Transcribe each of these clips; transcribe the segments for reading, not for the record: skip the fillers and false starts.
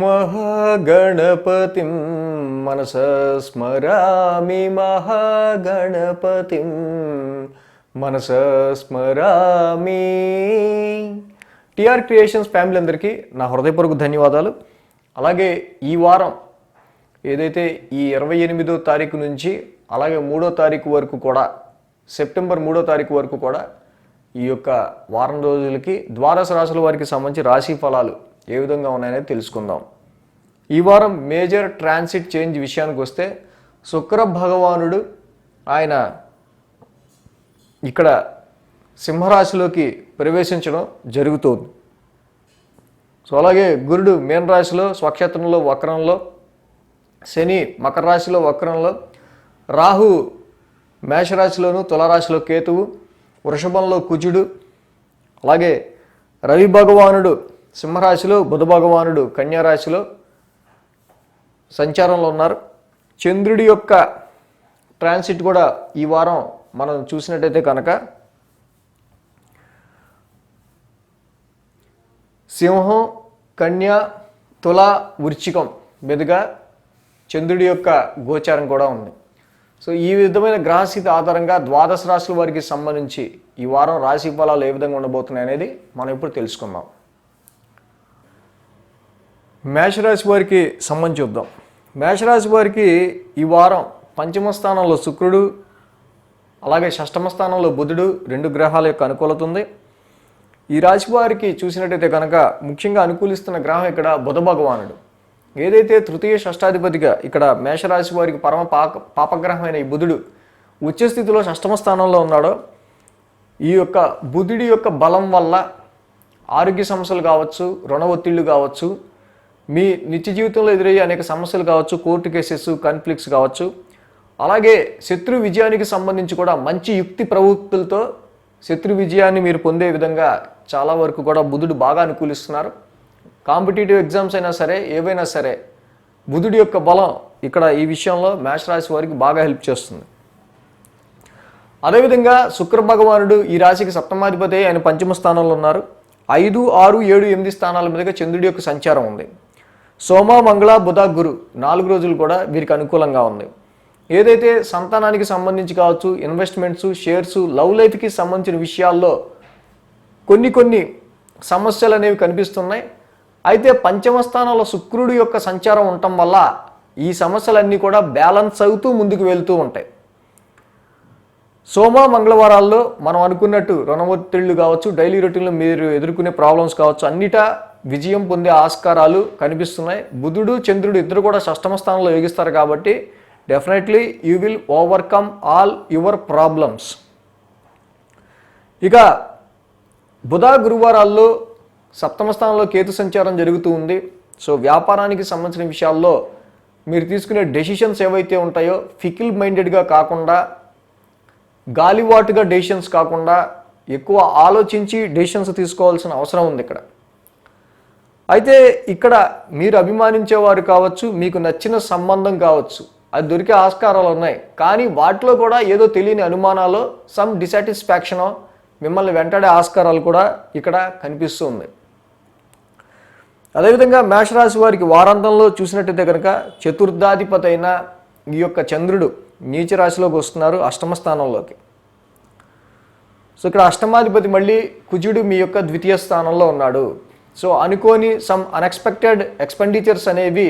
महागणपतिं मनसा स्मरामि महागणपतिं మనసా స్మరామి. TR creations family అందరికీ నా హృదయపూర్వక ధన్యవాదాలు. అలాగే ఈ వారం ఏదైతే ఈ 28వ తారీఖు నుంచి అలాగే 3వ తారీఖు వరకు కూడా సెప్టెంబర్ 3వ తారీఖు వరకు కూడా ఈ యొక్క వారం రోజులకి ద్వాదశ రాశుల వారికి సంబంధించి రాశి ఫలాలు ఏ విధంగా ఉన్నాయనేది తెలుసుకుందాం. ఈ వారం మేజర్ ట్రాన్సిట్ చేంజ్ విషయానికి వస్తే శుక్ర భగవానుడు ఆయన ఇక్కడ సింహరాశిలోకి ప్రవేశించడం జరుగుతుంది. సో అలాగే గురుడు మీన రాశిలో స్వక్షేత్రంలో వక్రంలో, శని మకర రాశిలో వక్రంలో, రాహు మేషరాశిలోను, తులారాశిలో కేతువు, వృషభంలో కుజుడు, అలాగే రవి భగవానుడు సింహరాశిలో, బుధ భగవానుడు కన్యారాశిలో సంచారంలో ఉన్నారు. చంద్రుడి యొక్క ట్రాన్సిట్ కూడా ఈ వారం మనం చూసినట్టయితే కనుక సింహం, కన్య, తుల, వృశ్చికం మీదుగా చంద్రుడి యొక్క గోచారం కూడా ఉంది. సో ఈ విధమైన గ్రహస్థితి ఆధారంగా ద్వాదశ రాశుల వారికి సంబంధించి ఈ వారం రాశి ఫలాలు ఏ విధంగా ఉండబోతున్నాయి అనేది మనం ఇప్పుడు తెలుసుకుందాం. మేషరాశి వారికి సంబంధించి చూద్దాం. మేషరాశి వారికి ఈ వారం పంచమ స్థానంలో శుక్రుడు, అలాగే షష్టమ స్థానంలో బుధుడు, 2 గ్రహాల యొక్క అనుకూలత ఉంది. ఈ రాశి వారికి చూసినట్టయితే కనుక ముఖ్యంగా అనుకూలిస్తున్న గ్రహం ఇక్కడ బుధ భగవానుడు. ఏదైతే తృతీయ షష్టాధిపతిగా ఇక్కడ మేషరాశి వారికి పరమ పాపగ్రహమైన ఈ బుధుడు ఉచ్చస్థితిలో షష్టమ స్థానంలో ఉన్నాడో, ఈ యొక్క బుధుడి యొక్క బలం వల్ల ఆరోగ్య సమస్యలు కావచ్చు, రుణ ఒత్తిళ్లు కావచ్చు, మీ నిత్య జీవితంలో ఎదురయ్యే అనేక సమస్యలు కావచ్చు, కోర్టు కేసెస్, కాన్ఫ్లిక్ట్స్ కావచ్చు, అలాగే శత్రు విజయానికి సంబంధించి కూడా మంచి యుక్తి ప్రవృత్తులతో శత్రు విజయాన్ని మీరు పొందే విధంగా చాలా వరకు కూడా బుధుడు బాగా అనుకూలిస్తున్నారు. కాంపిటేటివ్ ఎగ్జామ్స్ అయినా సరే, ఏవైనా సరే బుధుడి యొక్క బలం ఇక్కడ ఈ విషయంలో మేషరాశి వారికి బాగా హెల్ప్ చేస్తుంది. అదేవిధంగా శుక్ర భగవానుడు ఈ రాశికి సప్తమాధిపతి, ఆయన పంచమ స్థానంలో ఉన్నారు. 5, 6, 7, 8 స్థానాల మీదుగా చంద్రుడి యొక్క సంచారం ఉంది. సోమ, మంగళ, బుధ, గురు 4 రోజులు కూడా వీరికి అనుకూలంగా ఉంది. ఏదైతే సంతానానికి సంబంధించి కావచ్చు, ఇన్వెస్ట్మెంట్స్, షేర్స్, లవ్ లైఫ్కి సంబంధించిన విషయాల్లో కొన్ని సమస్యలు అనేవి కనిపిస్తున్నాయి. అయితే పంచమ స్థానంలో శుక్రుడి యొక్క సంచారం ఉండటం వల్ల ఈ సమస్యలన్నీ కూడా బ్యాలెన్స్ అవుతూ ముందుకు వెళ్తూ ఉంటాయి. సోమ, మంగళవారాల్లో మనం అనుకున్నట్టు రుణ ఒత్తిళ్లు కావచ్చు, డైలీ రొటీన్లో మీరు ఎదుర్కొనే ప్రాబ్లమ్స్ కావచ్చు, అన్నిటా విజయం పొందే ఆస్కారాలు కనిపిస్తున్నాయి. బుధుడు, చంద్రుడు ఇద్దరు కూడా షష్టమ స్థానంలో యోగిస్తారు కాబట్టి definitely you will overcome all your problems. ఇక బుధ, గురువారాల్లో సప్తమ స్థానంలో కేతు సంచారం జరుగుతూ ఉంది. సో వ్యాపారానికి సంబంధించిన విషయాల్లో మీరు తీసుకునే డెసిషన్స్ ఏవైతే ఉంటాయో ఫికిల్ మైండెడ్గా కాకుండా, గాలివాటుగా డెసిషన్స్ కాకుండా ఎక్కువ ఆలోచించి డెసిషన్స్ తీసుకోవాల్సిన అవసరం ఉంది ఇక్కడ. అయితే ఇక్కడ మీరు అభిమానించేవారు కావచ్చు, మీకు నచ్చిన సంబంధం కావచ్చు, అది దొరికే ఆస్కారాలు ఉన్నాయి. కానీ వాటిలో కూడా ఏదో తెలియని అనుమానాలు, సమ్ డిసాటిస్ఫాక్షనో మిమ్మల్ని వెంటాడే ఆస్కారాలు కూడా ఇక్కడ కనిపిస్తుంది. అదేవిధంగా మేషరాశి వారికి వారాంతంలో చూసినట్టయితే కనుక చతుర్థాధిపతి అయిన ఈ యొక్క చంద్రుడు నీచ రాశిలోకి వస్తున్నారు, అష్టమ స్థానంలోకి. సో ఇక్కడ అష్టమాధిపతి మళ్ళీ కుజుడు మీ యొక్క ద్వితీయ స్థానంలో ఉన్నాడు. సో అనుకోని సమ్ అన్ఎక్స్పెక్టెడ్ ఎక్స్పెండిచర్స్ అనేవి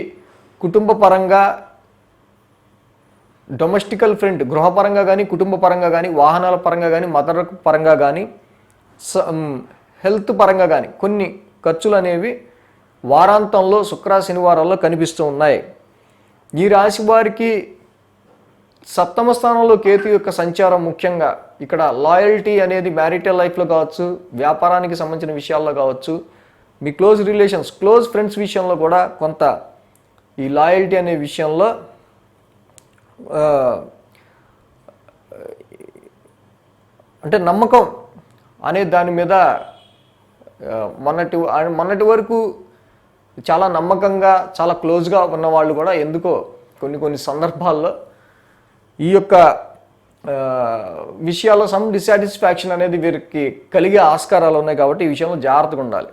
కుటుంబ పరంగా, డొమెస్టికల్ ఫ్రంట్ గృహపరంగా కానీ, కుటుంబ పరంగా కానీ, వాహనాల పరంగా కానీ, మదర్ పరంగా కానీ, హెల్త్ పరంగా కానీ కొన్ని ఖర్చులు అనేవి వారాంతంలో శుక్ర శనివారాల్లో కనిపిస్తూ ఉన్నాయి. ఈ రాశి వారికి సప్తమ స్థానంలో కేతు యొక్క సంచారం ముఖ్యంగా ఇక్కడ లాయల్టీ అనేది మ్యారిటల్ లైఫ్లో కావచ్చు, వ్యాపారానికి సంబంధించిన విషయాల్లో కావచ్చు, మీ క్లోజ్ రిలేషన్స్, క్లోజ్ ఫ్రెండ్స్ విషయంలో కూడా కొంత ఈ లాయల్టీ అనే విషయంలో అంటే నమ్మకం అనే దాని మీద మొన్నటి వరకు చాలా నమ్మకంగా, చాలా క్లోజ్గా ఉన్న వాళ్ళు కూడా ఎందుకో కొన్ని సందర్భాల్లో ఈ యొక్క విషయాల్లో సమ్ డిసాటిస్ఫాక్షన్ అనేది వీరికి కలిగే ఆస్కారాలు ఉన్నాయి. కాబట్టి ఈ విషయంలో జాగ్రత్తగా ఉండాలి.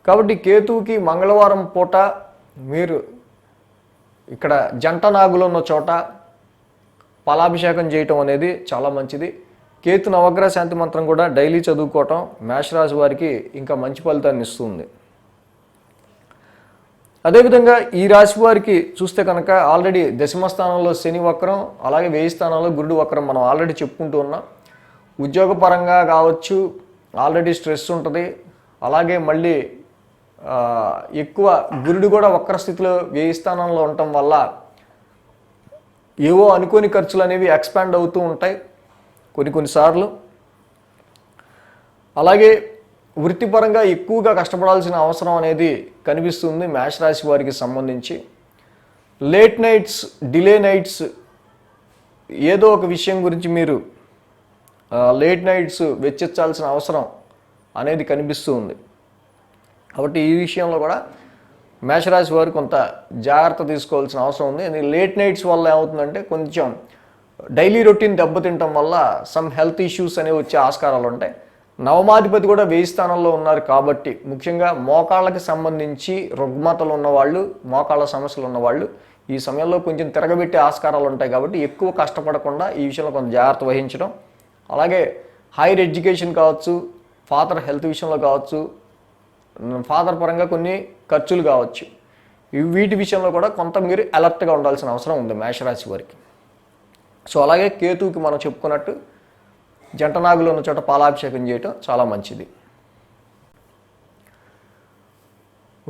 కాబట్టి కేతువుకి మంగళవారం పూట మీరు ఇక్కడ జంట నాగులు ఉన్న చోట పాలాభిషేకం చేయటం అనేది చాలా మంచిది. కేతు నవగ్రహ శాంతి మంత్రం కూడా డైలీ చదువుకోవటం మేషరాశి వారికి ఇంకా మంచి ఫలితాన్ని ఇస్తుంది. అదేవిధంగా ఈ రాశి వారికి చూస్తే కనుక ఆల్రెడీ దశమ స్థానంలో శని వక్రం, అలాగే 1000 స్థానంలో గురుడు వక్రం మనం ఆల్రెడీ చెప్పుకుంటూ ఉన్నాం. ఉద్యోగపరంగా కావచ్చు ఆల్రెడీ స్ట్రెస్ ఉంటుంది. అలాగే మళ్ళీ ఎక్కువ గురుడు కూడా వక్ర స్థితిలో 1000 స్థానంలో ఉండటం వల్ల ఏవో అనుకోని ఖర్చులు అనేవి ఎక్స్పాండ్ అవుతూ ఉంటాయి కొన్నిసార్లు. అలాగే వృత్తిపరంగా ఎక్కువగా కష్టపడాల్సిన అవసరం అనేది కనిపిస్తుంది మేషరాశి వారికి సంబంధించి. లేట్ నైట్స్, డిలే నైట్స్, ఏదో ఒక విషయం గురించి మీరు లేట్ నైట్స్ వెచ్చించాల్సిన అవసరం అనేది కనిపిస్తూ ఉంది. కాబట్టి ఈ విషయంలో కూడా మేషరాశి వారు కొంత జాగ్రత్త తీసుకోవాల్సిన అవసరం ఉంది. లేట్ నైట్స్ వల్ల ఏమవుతుందంటే కొంచెం డైలీ రొటీన్ దెబ్బతింటం వల్ల సమ్ హెల్త్ ఇష్యూస్ అనేవి వచ్చే ఆస్కారాలు ఉంటాయి. నవమాధిపతి కూడా 1000 స్థానంలో ఉన్నారు కాబట్టి ముఖ్యంగా మోకాళ్ళకి సంబంధించి రుగ్మతలు ఉన్నవాళ్ళు, మోకాళ్ళ సమస్యలు ఉన్నవాళ్ళు ఈ సమయంలో కొంచెం తిరగబెట్టే ఆస్కారాలు ఉంటాయి. కాబట్టి ఎక్కువ కష్టపడకుండా ఈ విషయంలో కొంచెం జాగ్రత్త వహించడం, అలాగే హైయర్ ఎడ్యుకేషన్ కావచ్చు, ఫాదర్ హెల్త్ విషయంలో కావచ్చు, ఫాదర్ పరంగా కొన్ని ఖర్చులు కావచ్చు, వీటి విషయంలో కూడా కొంత మీరు అలర్ట్గా ఉండాల్సిన అవసరం ఉంది మేషరాశి వారికి. సో అలాగే కేతువుకి మనం చెప్పుకున్నట్టు జంట నాగులు ఉన్న చోట పాలాభిషేకం చేయటం చాలా మంచిది.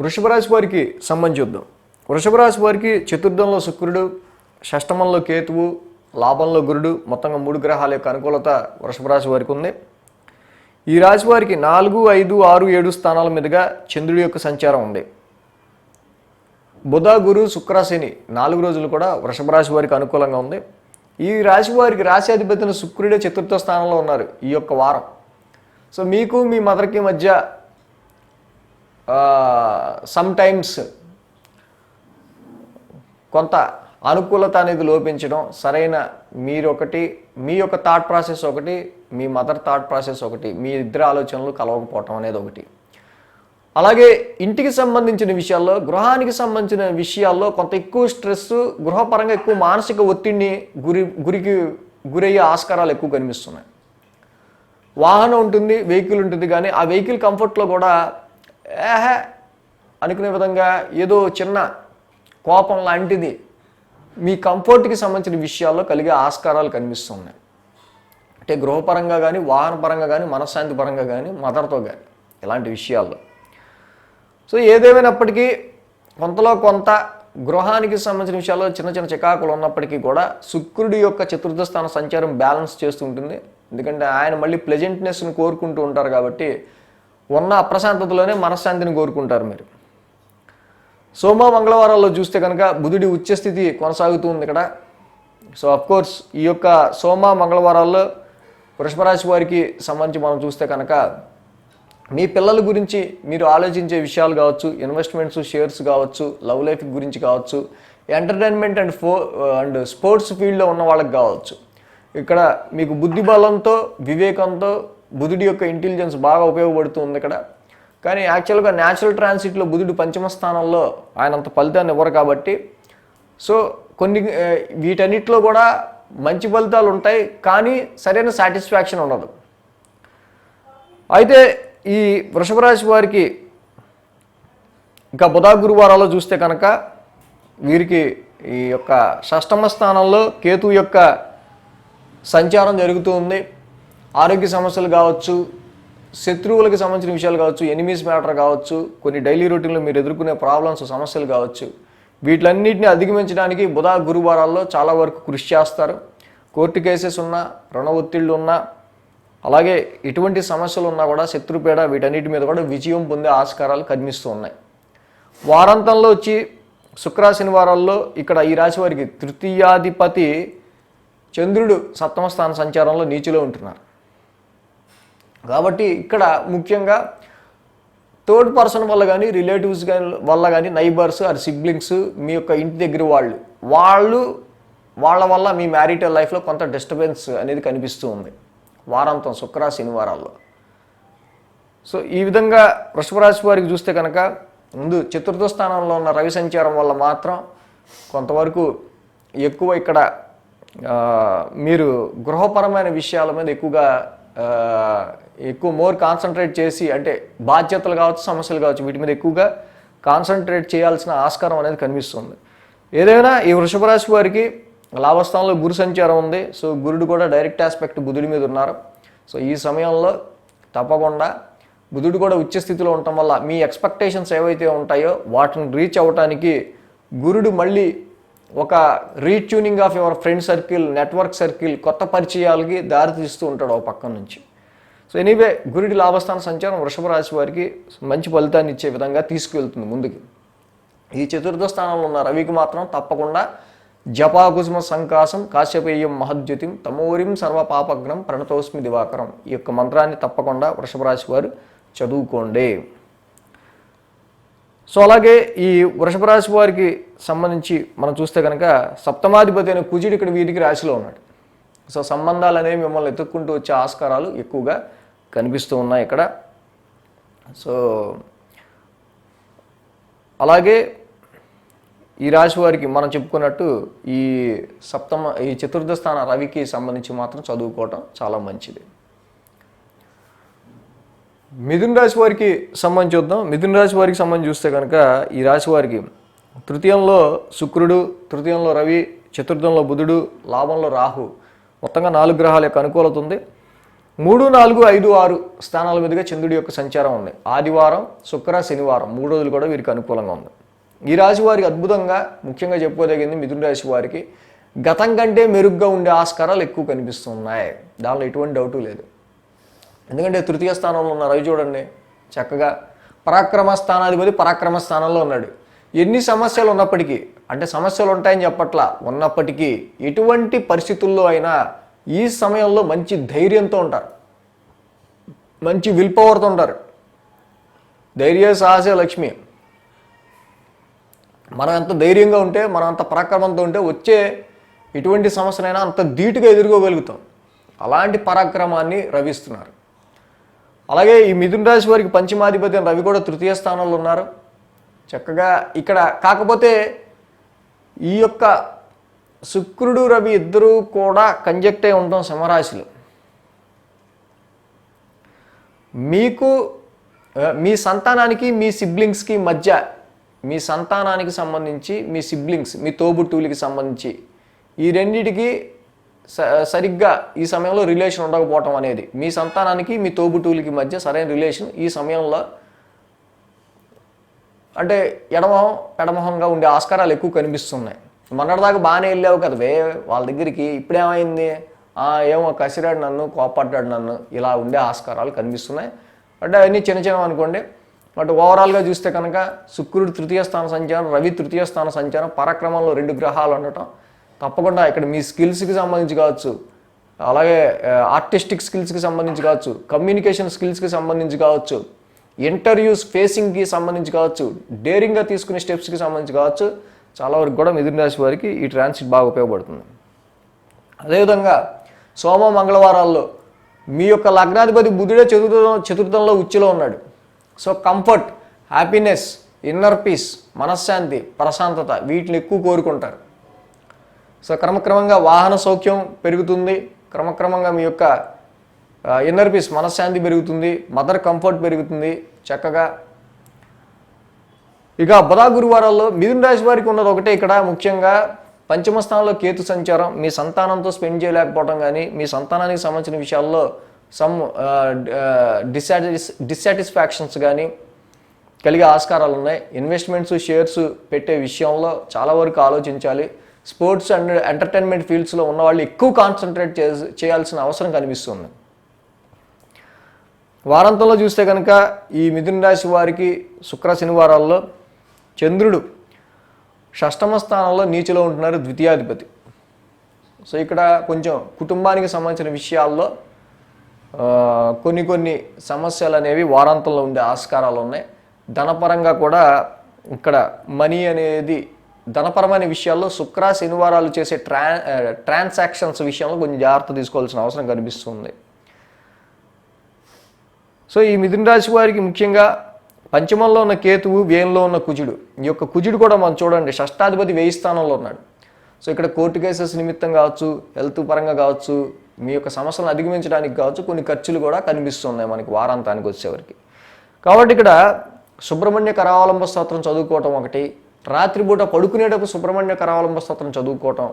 వృషభ రాశి వారికి సంబంధించి చూద్దాం. వృషభ రాశి వారికి చతుర్థంలో శుక్రుడు, షష్టమంలో కేతువు, లాభంలో గురుడు, మొత్తంగా 3 గ్రహాల యొక్క అనుకూలత వృషభ రాశి వారికి ఉంది. ఈ రాశి వారికి 4, 5, 6, 7 స్థానాల మీదుగా చంద్రుడి యొక్క సంచారం ఉంది. బుధ, గురు, శుక్ర, శని 4 రోజులు కూడా వృషభ రాశి వారికి అనుకూలంగా ఉంది. ఈ రాశి వారికి రాశ్యాధిపతిని శుక్రుడే చతుర్థ స్థానంలో ఉన్నారు ఈ యొక్క వారం. సో మీకు మీ మదర్కి మధ్య సమ్ టైమ్స్ కొంత అనుకూలత అనేది లోపించడం, సరైన మీరొకటి, మీ యొక్క థాట్ ప్రాసెస్ ఒకటి, మీ మదర్ థాట్ ప్రాసెస్ ఒకటి, మీ ఇద్దరు ఆలోచనలు కలవకపోవటం అనేది ఒకటి. అలాగే ఇంటికి సంబంధించిన విషయాల్లో, గృహానికి సంబంధించిన విషయాల్లో కొంత ఎక్కువ స్ట్రెస్, గృహపరంగా ఎక్కువ మానసిక ఒత్తిడిని గురయ్యే ఆస్కారాలు ఎక్కువ కనిపిస్తున్నాయి. వాహనం ఉంటుంది, వెహికల్ ఉంటుంది, కానీ ఆ వెహికల్ కంఫర్ట్లో కూడా అనుకునే విధంగా ఏదో చిన్న కోపం లాంటిది మీ కంఫర్ట్కి సంబంధించిన విషయాల్లో కలిగే ఆస్కారాలు కనిపిస్తున్నాయి. అంటే గృహపరంగా కానీ, వాహనపరంగా కానీ, మనశ్శాంతి పరంగా కానీ, మదర్తో కానీ ఇలాంటి విషయాల్లో. సో ఏదేమైనప్పటికీ కొంతలో కొంత గృహానికి సంబంధించిన విషయాల్లో చిన్న చిన్న చికాకులు ఉన్నప్పటికీ కూడా శుక్రుడి యొక్క చతుర్థ స్థాన సంచారం బ్యాలెన్స్ చేస్తూ ఉంటుంది. ఎందుకంటే ఆయన మళ్ళీ ప్లెజెంట్నెస్ని కోరుకుంటూ ఉంటారు కాబట్టి ఉన్న అప్రశాంతతలోనే మనశ్శాంతిని కోరుకుంటారు మీరు. సోమ మంగళవారాల్లో చూస్తే కనుక బుధుడి ఉచ్చస్థితి కొనసాగుతూ ఉంది ఇక్కడ. సో అఫ్కోర్స్ ఈ యొక్క సోమ మంగళవారాల్లో వృషభ రాశి వారికి సంబంధించి మనం చూస్తే కనుక మీ పిల్లల గురించి మీరు ఆలోచించే విషయాలు కావచ్చు, ఇన్వెస్ట్మెంట్స్, షేర్స్ కావచ్చు, లవ్ లైఫ్ గురించి కావచ్చు, ఎంటర్టైన్మెంట్ అండ్ స్పోర్ట్స్ ఫీల్డ్లో ఉన్న వాళ్ళకి కావచ్చు, ఇక్కడ మీకు బుద్ధి బలంతో, వివేకంతో బుధుడి యొక్క ఇంటెలిజెన్స్ బాగా ఉపయోగపడుతుంది ఇక్కడ. కానీ యాక్చువల్గా న్యాచురల్ ట్రాన్సిట్లో బుధుడు పంచమ స్థానంలో ఆయన అంత ఫలితాన్ని ఇవ్వరు కాబట్టి సో కొన్ని వీటన్నిటిలో కూడా మంచి ఫలితాలు ఉంటాయి, కానీ సరైన సాటిస్ఫాక్షన్ ఉండదు. అయితే ఈ వృషభ రాశి వారికి ఇంకా బుధ గురువారాల్లో చూస్తే కనుక వీరికి ఈ యొక్క షష్టమ స్థానంలో కేతు యొక్క సంచారం జరుగుతూ ఉంది. ఆరోగ్య సమస్యలు కావచ్చు, శత్రువులకు సంబంధించిన విషయాలు కావచ్చు, ఎనిమీస్ మ్యాటర్ కావచ్చు, కొన్ని డైలీ రొటీన్లో మీరు ఎదుర్కొనే ప్రాబ్లమ్స్, సమస్యలు కావచ్చు, వీటిలన్నింటినీ అధిగమించడానికి బుధ గురువారాల్లో చాలా వరకు కృషి చేస్తారు. కోర్టు కేసెస్ ఉన్నా, రుణ ఒత్తిళ్ళు ఉన్నా, అలాగే ఎటువంటి సమస్యలు ఉన్నా కూడా శత్రుపేడ వీటన్నిటి మీద కూడా విజయం పొందే ఆస్కారాలు కనిపిస్తూ ఉన్నాయి. వారాంతంలో వచ్చి శుక్ర శనివారాల్లో ఇక్కడ ఈ రాశి వారికి తృతీయాధిపతి చంద్రుడు సప్తమ స్థాన సంచారంలో నీచిలో ఉంటున్నారు. కాబట్టి ఇక్కడ ముఖ్యంగా థర్డ్ పర్సన్ వల్ల కానీ, రిలేటివ్స్ వల్ల కానీ, నైబర్స్ ఆర్ సిబ్లింగ్స్, మీ యొక్క ఇంటి దగ్గర వాళ్ళ వల్ల మీ మ్యారిటల్ లైఫ్లో కొంత డిస్టర్బెన్స్ అనేది కనిపిస్తూ ఉంది వారాంతం శుక్ర శనివారాల్లో. సో ఈ విధంగా వృషభ రాశి వారికి చూస్తే కనుక ముందు చతుర్థ స్థానంలో ఉన్న రవి సంచారం వల్ల మాత్రం కొంతవరకు ఎక్కువ ఇక్కడ మీరు గృహపరమైన విషయాల మీద ఎక్కువ మోర్ కాన్సన్ట్రేట్ చేసి, అంటే బాధ్యతలు కావచ్చు, సమస్యలు కావచ్చు, వీటి మీద ఎక్కువగా కాన్సన్ట్రేట్ చేయాల్సిన ఆస్కారం అనేది కనిపిస్తుంది. ఏదైనా ఈ వృషభ రాశి వారికి లాభస్థానంలో గురు సంచారం ఉంది. సో గురుడు కూడా డైరెక్ట్ ఆస్పెక్ట్ బుధుడి మీద ఉన్నారు. సో ఈ సమయంలో తప్పకుండా బుధుడు కూడా ఉచ్చ స్థితిలో ఉండటం వల్ల మీ ఎక్స్పెక్టేషన్స్ ఏవైతే ఉంటాయో వాటిని రీచ్ అవ్వడానికి గురుడు మళ్ళీ ఒక retuning of your friend circle, network circle, కొత్త పరిచయాలకి దారితీస్తూ ఉంటాడు ఒక పక్క నుంచి. సో ఎనీవే గురుడి లాభస్థాన సంచారం వృషభ రాశి వారికి మంచి ఫలితాన్ని ఇచ్చే విధంగా తీసుకువెళ్తుంది ముందుకి. ఈ చతుర్థ స్థానంలో ఉన్న రవికి మాత్రం తప్పకుండా జపాకుసుమ సంకాసం కాశ్యపేయం మహద్యుతిం తమోరిం సర్వపాపగ్నం ప్రణతోస్మి దివాకరం, ఈ యొక్క మంత్రాన్ని తప్పకుండా వృషభ రాశి వారు చదువుకోండి. సో అలాగే ఈ వృషభ రాశి వారికి సంబంధించి మనం చూస్తే కనుక సప్తమాధిపతి అయిన కుజుడు ఇక్కడ వీరికి రాశిలో ఉన్నాడు. సో సంబంధాలు అనేవి మిమ్మల్ని ఎత్తుక్కుంటూ వచ్చే ఆస్కారాలు ఎక్కువగా కనిపిస్తూ ఉన్నాయి ఇక్కడ. సో అలాగే ఈ రాశి వారికి మనం చెప్పుకున్నట్టు ఈ చతుర్థ స్థాన రవికి సంబంధించి మాత్రం చదువుకోవటం చాలా మంచిది. మిథున రాశి వారికి సంబంధించి చూద్దాం. మిథున రాశి వారికి సంబంధించి చూస్తే కనుక ఈ రాశి వారికి తృతీయంలో శుక్రుడు, తృతీయంలో రవి, చతుర్థంలో బుధుడు, లాభంలో రాహు, మొత్తంగా 4 గ్రహాల యొక్క అనుకూలత ఉంది. 3, 4, 5, 6 స్థానాల మీదుగా చంద్రుడి యొక్క సంచారం ఉంది. ఆదివారం, శుక్ర, శనివారం 3 రోజులు కూడా వీరికి అనుకూలంగా ఉంది. ఈ రాశి వారికి అద్భుతంగా ముఖ్యంగా చెప్పుకోదగింది మిథున రాశి వారికి గతం కంటే మెరుగ్గా ఉండే ఆస్కారాలు ఎక్కువ కనిపిస్తున్నాయి. దానిలో ఎటువంటి డౌటు లేదు. ఎందుకంటే తృతీయ స్థానంలో ఉన్న రవి చూడండి, చక్కగా పరాక్రమ స్థానాధిపతి పరాక్రమ స్థానంలో ఉన్నాడు. ఎన్ని సమస్యలు ఉన్నప్పటికీ, అంటే సమస్యలు ఉంటాయని చెప్పట్లా, ఉన్నప్పటికీ ఎటువంటి పరిస్థితుల్లో అయినా ఈ సమయంలో మంచి ధైర్యంతో ఉంటారు, మంచి విల్ పవర్తో ఉంటారు. ధైర్య సాహసే లక్ష్మి. మనం ఎంత ధైర్యంగా ఉంటే, మనం అంత పరాక్రమంతో ఉంటే వచ్చే ఎటువంటి సమస్యనైనా అంత ధీటుగా ఎదుర్కోగలుగుతాం. అలాంటి పరాక్రమాన్ని రవిస్తున్నారు. అలాగే ఈ మిథున రాశి వారికి పంచమాధిపతి రవి కూడా తృతీయ స్థానంలో ఉన్నారు చక్కగా ఇక్కడ. కాకపోతే ఈ యొక్క శుక్రుడు రవి ఇద్దరూ కూడా కంజెక్ట్ అయి ఉంటాం సింహరాశిలో. మీకు మీ సంతానానికి మీ సిబ్లింగ్స్కి మధ్య, మీ సంతానానికి సంబంధించి మీ సిబ్లింగ్స్, మీ తోబుట్టువులకి సంబంధించి ఈ రెండింటికి సరిగ్గా ఈ సమయంలో రిలేషన్ ఉండకపోవటం అనేది, మీ సంతానానికి మీ తోబుట్టువులకి మధ్య సరైన రిలేషన్ ఈ సమయంలో అంటే ఎడమొహంగా ఉండే ఆస్కారాలు ఎక్కువ కనిపిస్తున్నాయి. మొన్నటిదాకా బాగానే వెళ్ళావు కదా వాళ్ళ దగ్గరికి, ఇప్పుడేమైంది, ఏమో కసిరాడు నన్ను, కోపడ్డాడు నన్ను, ఇలా ఉండే ఆస్కారాలు కనిపిస్తున్నాయి. అంటే అవన్నీ చిన్న చిన్న అనుకోండి. బట్ ఓవరాల్గా చూస్తే కనుక శుక్రుడు తృతీయ స్థాన సంచారం, రవి తృతీయ స్థాన సంచారం, పరాక్రమంలో 2 గ్రహాలు ఉండటం తప్పకుండా ఇక్కడ మీ స్కిల్స్కి సంబంధించి కావచ్చు, అలాగే ఆర్టిస్టిక్ స్కిల్స్కి సంబంధించి కావచ్చు, కమ్యూనికేషన్ స్కిల్స్కి సంబంధించి కావచ్చు, ఇంటర్వ్యూస్ ఫేసింగ్కి సంబంధించి కావచ్చు, డేరింగ్గా తీసుకునే స్టెప్స్కి సంబంధించి కావచ్చు, చాలా వరకు కూడా మిథున రాశి వారికి ఈ ట్రాన్సిట్ బాగా ఉపయోగపడుతుంది. అదేవిధంగా సోమ మంగళవారాల్లో మీ యొక్క లగ్నాధిపతి బుధుడే చతుర్థంలో ఉచ్చులో ఉన్నాడు. So comfort, happiness, inner peace, మనశ్శాంతి, ప్రశాంతత వీటిని ఎక్కువ కోరుకుంటారు. సో క్రమక్రమంగా వాహన సౌఖ్యం పెరుగుతుంది, క్రమక్రమంగా మీ యొక్క ఇన్నర్ పీస్, మనశ్శాంతి పెరుగుతుంది, మదర్ కంఫర్ట్ పెరుగుతుంది చక్కగా. ఇక బుధ గురువారాల్లో మిథున రాశి వారికి ఉన్నది ఒకటే ఇక్కడ ముఖ్యంగా పంచమ స్థానంలో కేతు సంచారం. మీ సంతానంతో స్పెండ్ చేయలేకపోవడం కానీ, మీ సంతానానికి సంబంధించిన విషయాల్లో సమ్ డిస్సాటిస్ఫాక్షన్స్ కానీ కలిగే ఆస్కారాలు ఉన్నాయి. ఇన్వెస్ట్మెంట్స్, షేర్స్ పెట్టే విషయంలో చాలా వరకు ఆలోచించాలి. స్పోర్ట్స్ అండ్ ఎంటర్టైన్మెంట్ ఫీల్డ్స్లో ఉన్న వాళ్ళు ఎక్కువ కాన్సన్ట్రేట్ చేయాల్సిన అవసరం కనిపిస్తుంది. వారాంతంలో చూస్తే కనుక ఈ మిథున రాశి వారికి శుక్ర శనివారాల్లో చంద్రుడు షష్టమ స్థానంలో నీచలో ఉంటున్నారు, ద్వితీయాధిపతి. సో ఇక్కడ కొంచెం కుటుంబానికి సంబంధించిన విషయాల్లో కొన్ని సమస్యలు అనేవి వారాంతంలో ఉండే ఆస్కారాలు ఉన్నాయి. ధనపరంగా కూడా ఇక్కడ మనీ అనేది ధనపరమైన విషయాల్లో శుక్ర శనివారాలు చేసే ట్రాన్సాక్షన్స్ విషయంలో కొంచెం జాగ్రత్త తీసుకోవాల్సిన అవసరం కనిపిస్తుంది. సో ఈ మిథున రాశి వారికి ముఖ్యంగా పంచమంలో ఉన్న కేతువు, వ్యయంలో ఉన్న కుజుడు. ఈ యొక్క కుజుడు కూడా మనం చూడండి షష్టాధిపతి వ్యయ స్థానంలో ఉన్నాడు. సో ఇక్కడ కోర్టు కేసెస్ నిమిత్తం కావచ్చు, హెల్త్ పరంగా కావచ్చు, మీ యొక్క సమస్యలను అధిగమించడానికి కావచ్చు, కొన్ని ఖర్చులు కూడా కనిపిస్తున్నాయి మనకి వారాంతానికి వచ్చేవరకు. కాబట్టి ఇక్కడ సుబ్రహ్మణ్య కరావలంబ స్తోత్రం చదువుకోవటం ఒకటి, రాత్రిపూట పడుకునేటప్పుడు సుబ్రహ్మణ్య కరావలంబ స్తోత్రం చదువుకోవటం,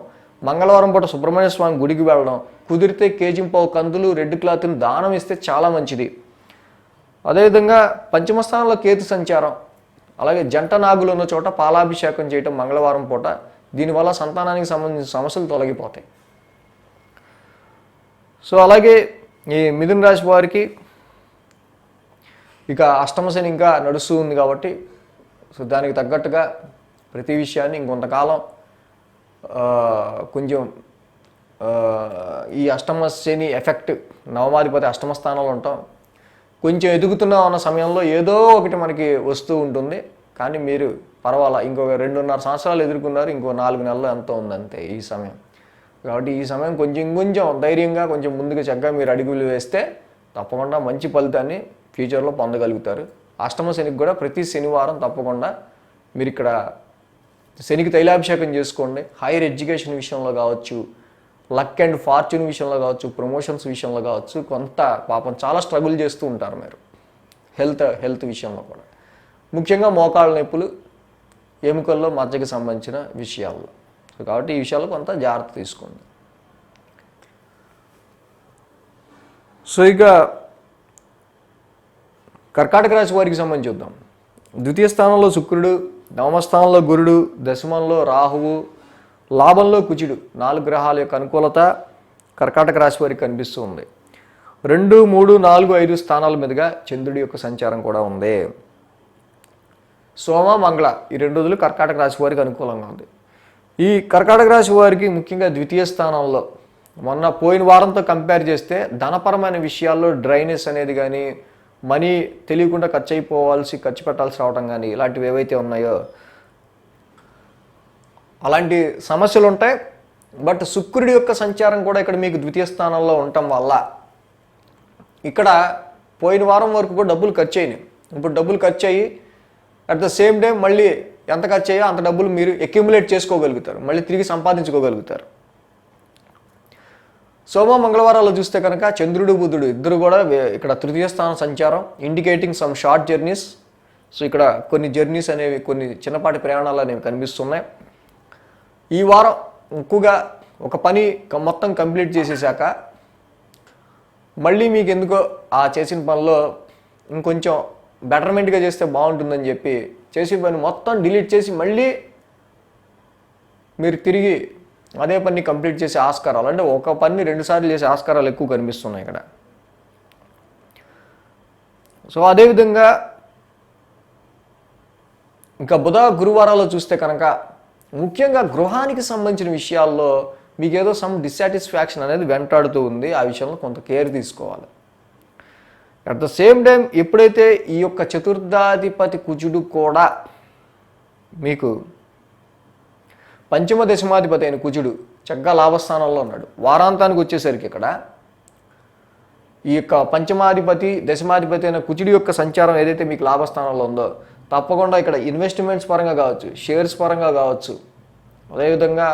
మంగళవారం పూట సుబ్రహ్మణ్య స్వామి గుడికి వెళ్ళడం, కుదిరితే కేజింపావు కందులు, రెడ్ క్లాత్ని దానం ఇస్తే చాలా మంచిది. అదేవిధంగా పంచమ స్థానంలో కేతు సంచారం, అలాగే జంట నాగులు ఉన్న చోట పాలాభిషేకం చేయటం మంగళవారం పూట, దీనివల్ల సంతానానికి సంబంధించిన సమస్యలు తొలగిపోతాయి. సో అలాగే ఈ మిథున రాశి వారికి ఇక అష్టమ శని ఇంకా నడుస్తూ ఉంది కాబట్టి సో దానికి తగ్గట్టుగా ప్రతి విషయాన్ని ఇంకొంతకాలం కొంచెం ఈ అష్టమ శని ఎఫెక్ట్, నవమాధిపతి అష్టమ స్థానంలో ఉంటాం, కొంచెం ఎదుగుతున్నా ఉన్న సమయంలో ఏదో ఒకటి మనకి వస్తూ ఉంటుంది. కానీ మీరు పర్వాలా, ఇంకొక 2.5 సంవత్సరాలు ఎదుర్కొన్నారు, ఇంకో 4 నెలలు ఎంతో ఉంది అంతే ఈ సమయం. కాబట్టి ఈ సమయం కొంచెం ధైర్యంగా కొంచెం ముందుకు చక్కగా మీరు అడుగులు వేస్తే తప్పకుండా మంచి ఫలితాన్ని ఫ్యూచర్లో పొందగలుగుతారు. అష్టమ శనికి కూడా ప్రతి శనివారం తప్పకుండా మీరు ఇక్కడ శనికి తైలాభిషేకం చేసుకోండి. హైయర్ ఎడ్యుకేషన్ విషయంలో కావచ్చు, లక్ అండ్ ఫార్చ్యూన్ విషయంలో కావచ్చు, ప్రమోషన్స్ విషయంలో కావచ్చు, కొంత పాపం చాలా స్ట్రగుల్ చేస్తూ ఉంటారు మీరు హెల్త్ విషయంలో కూడా, ముఖ్యంగా మోకాళ్ళ నొప్పులు, ఎముకల్లో మజ్జకి సంబంధించిన విషయాల్లో. కాబట్టి ఈ విషయాల్లో కొంత జాగ్రత్త తీసుకోండి. సో ఇక కర్కాటక రాశి వారికి సంబంధించి చూద్దాం. ద్వితీయ స్థానంలో శుక్రుడు, నవమ స్థానంలో గురుడు, దశమంలో రాహువు, లాభంలో కుజుడు, 4 గ్రహాల యొక్క అనుకూలత కర్కాటక రాశి వారికి కనిపిస్తూ ఉంది. 2, 3, 4, 5 స్థానాల మీదుగా చంద్రుడి యొక్క సంచారం కూడా ఉంది. సోమ, మంగళ ఈ 2 రోజులు కర్కాటక రాశి వారికి అనుకూలంగా ఉంది. ఈ కర్కాటక రాశి వారికి ముఖ్యంగా ద్వితీయ స్థానంలో మొన్న పోయిన వారంతో కంపేర్ చేస్తే ధనపరమైన విషయాల్లో డ్రైనెస్ అనేది కానీ, మనీ తెలియకుండా ఖర్చు పెట్టాల్సి రావడం కానీ, ఇలాంటివి ఏవైతే ఉన్నాయో అలాంటి సమస్యలు ఉంటాయి. బట్ శుక్రుడి యొక్క సంచారం కూడా ఇక్కడ మీకు ద్వితీయ స్థానంలో ఉండటం వల్ల ఇక్కడ పోయిన వారం వరకు కూడా డబ్బులు ఖర్చు అయినాయి. ఇప్పుడు డబ్బులు ఖర్చు అయ్యి అట్ ద సేమ్ టైం మళ్ళీ ఎంత ఖర్చు అయ్యో అంత డబ్బులు మీరు అక్యుములేట్ చేసుకోగలుగుతారు, మళ్ళీ తిరిగి సంపాదించుకోగలుగుతారు. సోమ మంగళవారాలు చూస్తే కనుక చంద్రుడు బుధుడు ఇద్దరు కూడా ఇక్కడ తృతీయ స్థానం సంచారం, indicating some short journeys. So ఇక్కడ కొన్ని జర్నీస్ అనేవి, కొన్ని చిన్నపాటి ప్రయాణాలు అనేవి కనిపిస్తున్నాయి. ఈ వారం ఎక్కువగా ఒక పని మొత్తం కంప్లీట్ చేసేసాక మళ్ళీ మీకు ఎందుకో ఆ చేసిన పనిలో ఇంకొంచెం బెటర్మెంట్గా చేస్తే బాగుంటుందని చెప్పి చేసిన పని మొత్తం డిలీట్ చేసి మళ్ళీ మీరు తిరిగి అదే పని కంప్లీట్ చేసే ఆస్కారాలు, అంటే ఒక పని 2 సార్లు చేసే ఆస్కారాలు ఎక్కువ కనిపిస్తున్నాయి ఇక్కడ. సో అదేవిధంగా ఇంకా బుధ గురువారాలు చూస్తే కనుక ముఖ్యంగా గృహానికి సంబంధించిన విషయాల్లో మీకు ఏదో సమ్ డిస్సాటిస్ఫాక్షన్ అనేది వెంటాడుతూ ఉంది. ఆ విషయంలో కొంత కేర్ తీసుకోవాలి. అట్ ద సేమ్ టైం ఎప్పుడైతే ఈ యొక్క చతుర్థాధిపతి కుజుడు కూడా మీకు పంచమ దశమాధిపతి అయిన కుజుడు చక్కగా లాభస్థానంలో ఉన్నాడు. వారాంతానికి వచ్చేసరికి ఇక్కడ ఈ యొక్క పంచమాధిపతి దశమాధిపతి అయిన కుజుడి యొక్క సంచారం ఏదైతే మీకు లాభస్థానంలో ఉందో తప్పకుండా ఇక్కడ ఇన్వెస్ట్మెంట్స్ పరంగా కావచ్చు, షేర్స్ పరంగా కావచ్చు, అదేవిధంగా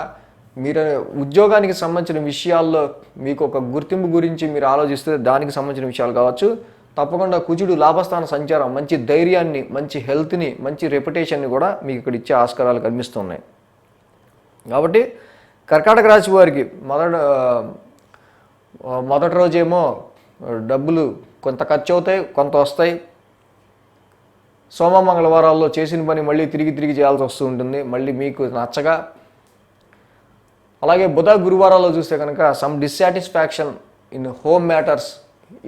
మీరు ఉద్యోగానికి సంబంధించిన విషయాల్లో మీకు ఒక గుర్తింపు గురించి మీరు ఆలోచిస్తే దానికి సంబంధించిన విషయాలు కావచ్చు, తప్పకుండా కుజుడు లాభస్థాన సంచారం మంచి ధైర్యాన్ని, మంచి హెల్త్ని, మంచి రెప్యుటేషన్ని కూడా మీకు ఇక్కడ ఇచ్చే ఆస్కారాలు కనిపిస్తున్నాయి. కాబట్టి కర్కాటక రాశి వారికి మొదటి రోజేమో డబ్బులు కొంత ఖర్చు అవుతాయి, కొంత వస్తాయి. సోమ మంగళవారాల్లో చేసిన పని మళ్ళీ తిరిగి చేయాల్సి వస్తూ ఉంటుంది, మళ్ళీ మీకు నచ్చగా. అలాగే బుధ గురువారాల్లో చూస్తే కనుక some dissatisfaction in home matters,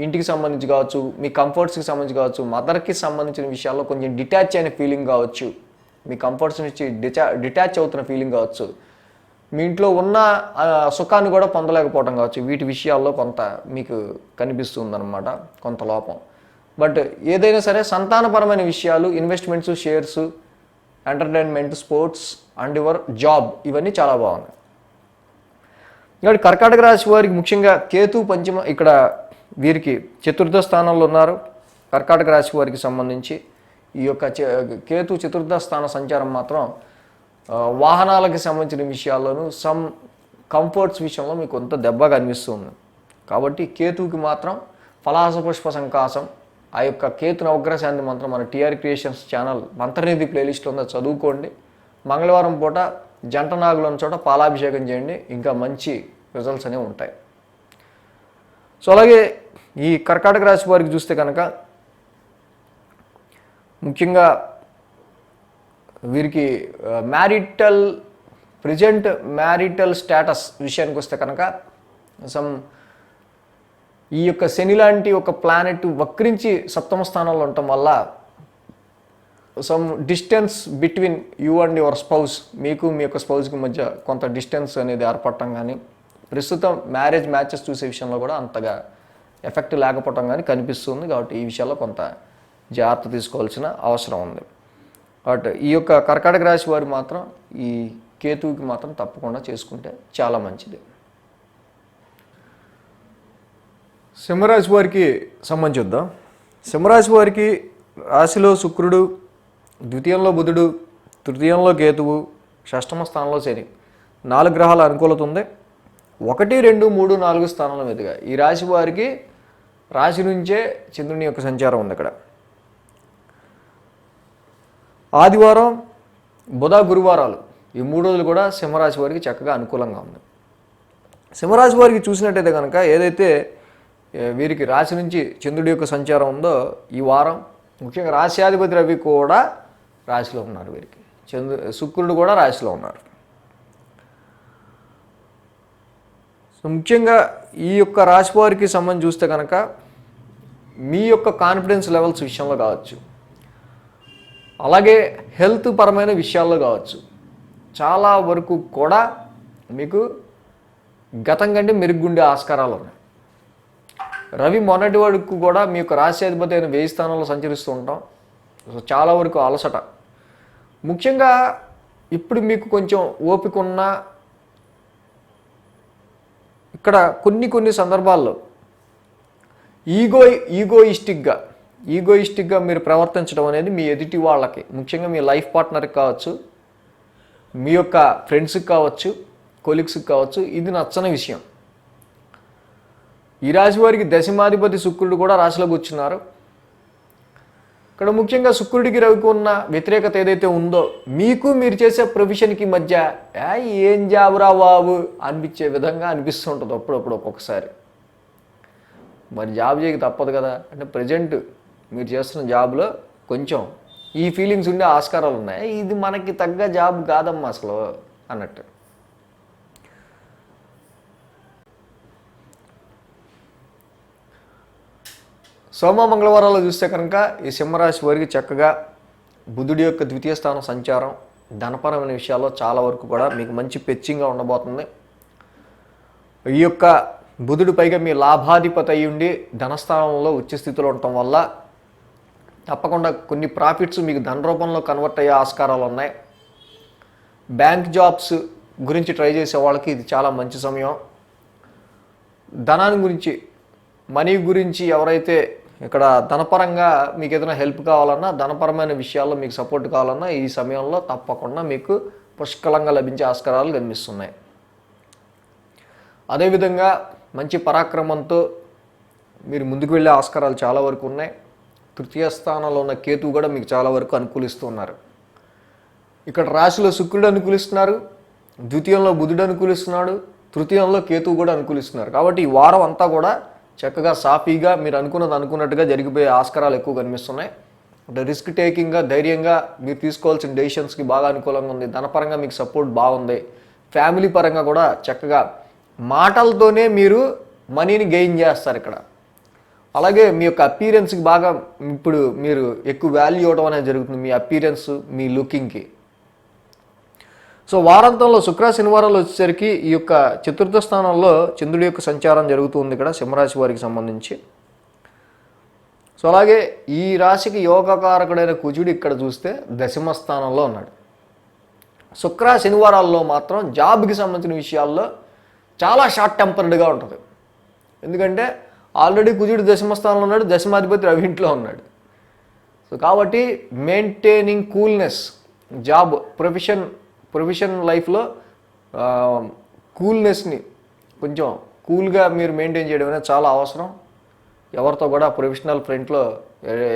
ఇంటికి సంబంధించి కావచ్చు, మీ కంఫర్ట్స్కి సంబంధించి కావచ్చు, మదర్కి సంబంధించిన విషయాల్లో కొంచెం డిటాచ్ అయిన ఫీలింగ్ కావచ్చు, మీ కంఫర్ట్స్ నుంచి డిటాచ్ అవుతున్న ఫీలింగ్ కావచ్చు, మీ ఇంట్లో ఉన్న సుఖాన్ని కూడా పొందలేకపోవడం కావచ్చు, వీటి విషయాల్లో కొంత మీకు కనిపిస్తుందన్నమాట కొంత లోపం. బట్ ఏదైనా సరే సంతానపరమైన విషయాలు, investments, shares, entertainment, sports and your job ఇవన్నీ చాలా బాగున్నాయి. ఇక్కడ కర్కాటక రాశి వారికి ముఖ్యంగా కేతు పంచమ ఇక్కడ వీరికి చతుర్థ స్థానంలో ఉన్నారు. కర్కాటక రాశి వారికి సంబంధించి ఈ యొక్క కేతు చతుర్థ స్థాన సంచారం మాత్రం వాహనాలకు సంబంధించిన విషయాల్లోనూ కంఫర్ట్స్ విషయంలో మీకు కొంత దెబ్బగా అనిపిస్తుంది. కాబట్టి కేతువుకి మాత్రం ఫలాస పుష్ప సంకాసం ఆ యొక్క కేతు నవగ్రహ శాంతి మంత్రం మన టీఆర్ క్రియేషన్స్ ఛానల్ మంత్రనిధి ప్లేలిస్ట్ ఉందో చదువుకోండి. మంగళవారం పూట జంట నాగులు ఉన్న చోట పాలాభిషేకం చేయండి, ఇంకా మంచి రిజల్ట్స్ అనేవి ఉంటాయి. సో అలాగే ఈ కర్కాటక రాశి వారికి చూస్తే కనుక ముఖ్యంగా వీరికి ప్రజెంట్ మ్యారిటల్ స్టేటస్ విషయానికి వస్తే కనుక ఈ యొక్క శని లాంటి ఒక ప్లానెట్ వక్రించి సప్తమ స్థానంలో ఉండటం వల్ల distance between you and your spouse, మీకు మీ యొక్క స్పౌస్కి మధ్య కొంత డిస్టెన్స్ అనేది ఏర్పడటం కానీ, ప్రస్తుతం మ్యాచెస్ చూసే విషయంలో కూడా అంతగా ఎఫెక్ట్ లేకపోవటం కానీ కనిపిస్తుంది. కాబట్టి ఈ విషయాల్లో కొంత జాగ్రత్త తీసుకోవాల్సిన అవసరం ఉంది. కాబట్టి ఈ యొక్క కర్కాటక రాశి వారు మాత్రం ఈ కేతువుకి మాత్రం తప్పకుండా చేసుకుంటే చాలా మంచిది. సింహరాశి వారికి సంబంధిద్దాం. సింహరాశి వారికి రాశిలో శుక్రుడు, ద్వితీయంలో బుధుడు, తృతీయంలో కేతువు, షష్టమ స్థానంలో శని, 4 గ్రహాల అనుకూలత ఉంది. 1, 2, 3, 4 స్థానాల మీదుగా ఈ రాశి వారికి రాశి నుంచే చంద్రుని యొక్క సంచారం ఉంది. ఇక్కడ ఆదివారం, బుధ, గురువారాలు ఈ 3 రోజులు కూడా సింహరాశి వారికి చక్కగా అనుకూలంగా ఉంది. సింహరాశి వారికి చూసినట్టయితే కనుక ఏదైతే వీరికి రాశి నుంచి చంద్రుడి యొక్క సంచారం ఉందో ఈ వారం ముఖ్యంగా రాశ్యాధిపతి రవి కూడా రాశిలో ఉన్నారు. వీరికి శుక్రుడు కూడా రాశిలో ఉన్నారు. సో ముఖ్యంగా ఈ యొక్క రాశి వారికి సంబంధించి చూస్తే కనుక మీ యొక్క కాన్ఫిడెన్స్ లెవెల్స్ విషయంలో కావచ్చు, అలాగే హెల్త్ పరమైన విషయాల్లో కావచ్చు, చాలా వరకు కూడా మీకు గతం కంటే మెరుగుండే ఆస్కారాలు ఉన్నాయి. రవి మొన్నటి వరకు కూడా మీ యొక్క రాశ్యాధిపతి అయిన 1000 స్థానంలో సంచరిస్తూ ఉంటాం. సో చాలా వరకు అలసట. ముఖ్యంగా ఇప్పుడు మీకు కొంచెం ఓపిక ఉన్న ఇక్కడ కొన్ని సందర్భాల్లో ఈగోయిస్టిక్గా మీరు ప్రవర్తించడం అనేది మీ ఎదుటి వాళ్ళకి, ముఖ్యంగా మీ లైఫ్ పార్ట్నర్కి కావచ్చు, మీ యొక్క ఫ్రెండ్స్కి కావచ్చు, కొలీగ్స్కి కావచ్చు, ఇది నచ్చని విషయం. ఈ రాశి వారికి దశమాధిపతి శుక్రుడు కూడా రాశిలో కూర్చున్నారు. ఇక్కడ ముఖ్యంగా శుక్రుడికి రవికి ఉన్న వ్యతిరేకత ఏదైతే ఉందో మీకు మీరు చేసే ప్రొఫెషన్కి మధ్య ఏం జాబురా బాబు అనిపించే విధంగా అనిపిస్తుంటుంది అప్పుడప్పుడు ఒక్కొక్కసారి. మరి జాబ్ చేయక తప్పదు కదా అంటే ప్రజెంట్ మీరు చేస్తున్న జాబ్లో కొంచెం ఈ ఫీలింగ్స్ ఉండే ఆస్కారాలు ఉన్నాయి. ఇది మనకి తగ్గ జాబ్ కాదమ్మా అసలు అన్నట్టు. సోమ మంగళవారాల్లో చూస్తే కనుక ఈ సింహరాశి వారికి చక్కగా బుధుడి యొక్క ద్వితీయ స్థానం సంచారం ధనపరమైన విషయాల్లో చాలా వరకు కూడా మీకు మంచి పెచ్చింగ్గా ఉండబోతుంది. ఈ యొక్క బుధుడు పైగా మీ లాభాధిపతి అయి ఉండి ధనస్థానంలో ఉచ్చ స్థితిలో ఉండటం వల్ల తప్పకుండా కొన్ని ప్రాఫిట్స్ మీకు ధన రూపంలో కన్వర్ట్ అయ్యే ఆస్కారాలు ఉన్నాయి. బ్యాంక్ జాబ్స్ గురించి ట్రై చేసే వాళ్ళకి ఇది చాలా మంచి సమయం. ధనాన్ని గురించి, మనీ గురించి ఎవరైతే ఇక్కడ ధనపరంగా మీకు ఏదైనా హెల్ప్ కావాలన్నా, ధనపరమైన విషయాల్లో మీకు సపోర్ట్ కావాలన్నా ఈ సమయంలో తప్పకుండా మీకు పుష్కలంగా లభించే ఆస్కారాలు కనిపిస్తున్నాయి. అదేవిధంగా మంచి పరాక్రమంతో మీరు ముందుకు వెళ్ళే ఆస్కారాలు చాలా వరకు ఉన్నాయి. తృతీయ స్థానంలో ఉన్న కేతువు కూడా మీకు చాలా వరకు అనుకూలిస్తూ ఉన్నారు. ఇక్కడ రాశిలో శుక్రుడు అనుకూలిస్తున్నారు, ద్వితీయంలో బుధుడు అనుకూలిస్తున్నాడు, తృతీయంలో కేతువు కూడా అనుకూలిస్తున్నారు. కాబట్టి ఈ వారం అంతా కూడా చక్కగా సాఫీగా మీరు అనుకున్నట్టుగా జరిగిపోయే ఆస్కారాలు ఎక్కువ కనిపిస్తున్నాయి. అంటే రిస్క్ టేకింగ్గా, ధైర్యంగా మీరు తీసుకోవాల్సిన డెసిషన్స్కి బాగా అనుకూలంగా ఉంది. ధనపరంగా మీకు సపోర్ట్ బాగుంది. ఫ్యామిలీ పరంగా కూడా చక్కగా మాటలతోనే మీరు మనీని గెయిన్ చేస్తారు ఇక్కడ. అలాగే మీ యొక్క అపీరెన్స్కి బాగా ఇప్పుడు మీరు ఎక్కువ వాల్యూ ఇవ్వడం అనేది జరుగుతుంది, మీ అపీరెన్స్, మీ లుకింగ్కి. సో వారాంతంలో శుక్ర శనివారాలు వచ్చేసరికి ఈ యొక్క చతుర్థ స్థానంలో చంద్రుడి యొక్క సంచారం జరుగుతుంది ఇక్కడ సింహరాశి వారికి సంబంధించి. సో అలాగే ఈ రాశికి యోగకారకుడైన కుజుడు ఇక్కడ చూస్తే దశమ స్థానంలో ఉన్నాడు. శుక్ర శనివారాల్లో మాత్రం జాబ్కి సంబంధించిన విషయాల్లో చాలా షార్ట్ టెంపర్డ్గా ఉంటుంది. ఎందుకంటే ఆల్రెడీ కుజుడు దశమ స్థానంలో ఉన్నాడు, దశమాధిపతి రవి ఇంట్లో ఉన్నాడు. సో కాబట్టి మెయింటైనింగ్ కూల్నెస్, జాబ్ ప్రొఫెషన్ లైఫ్లో కూల్నెస్ని కొంచెం కూల్గా మీరు మెయింటైన్ చేయడం అనేది చాలా అవసరం. ఎవరితో కూడా ప్రొఫెషనల్ ఫ్రంట్లో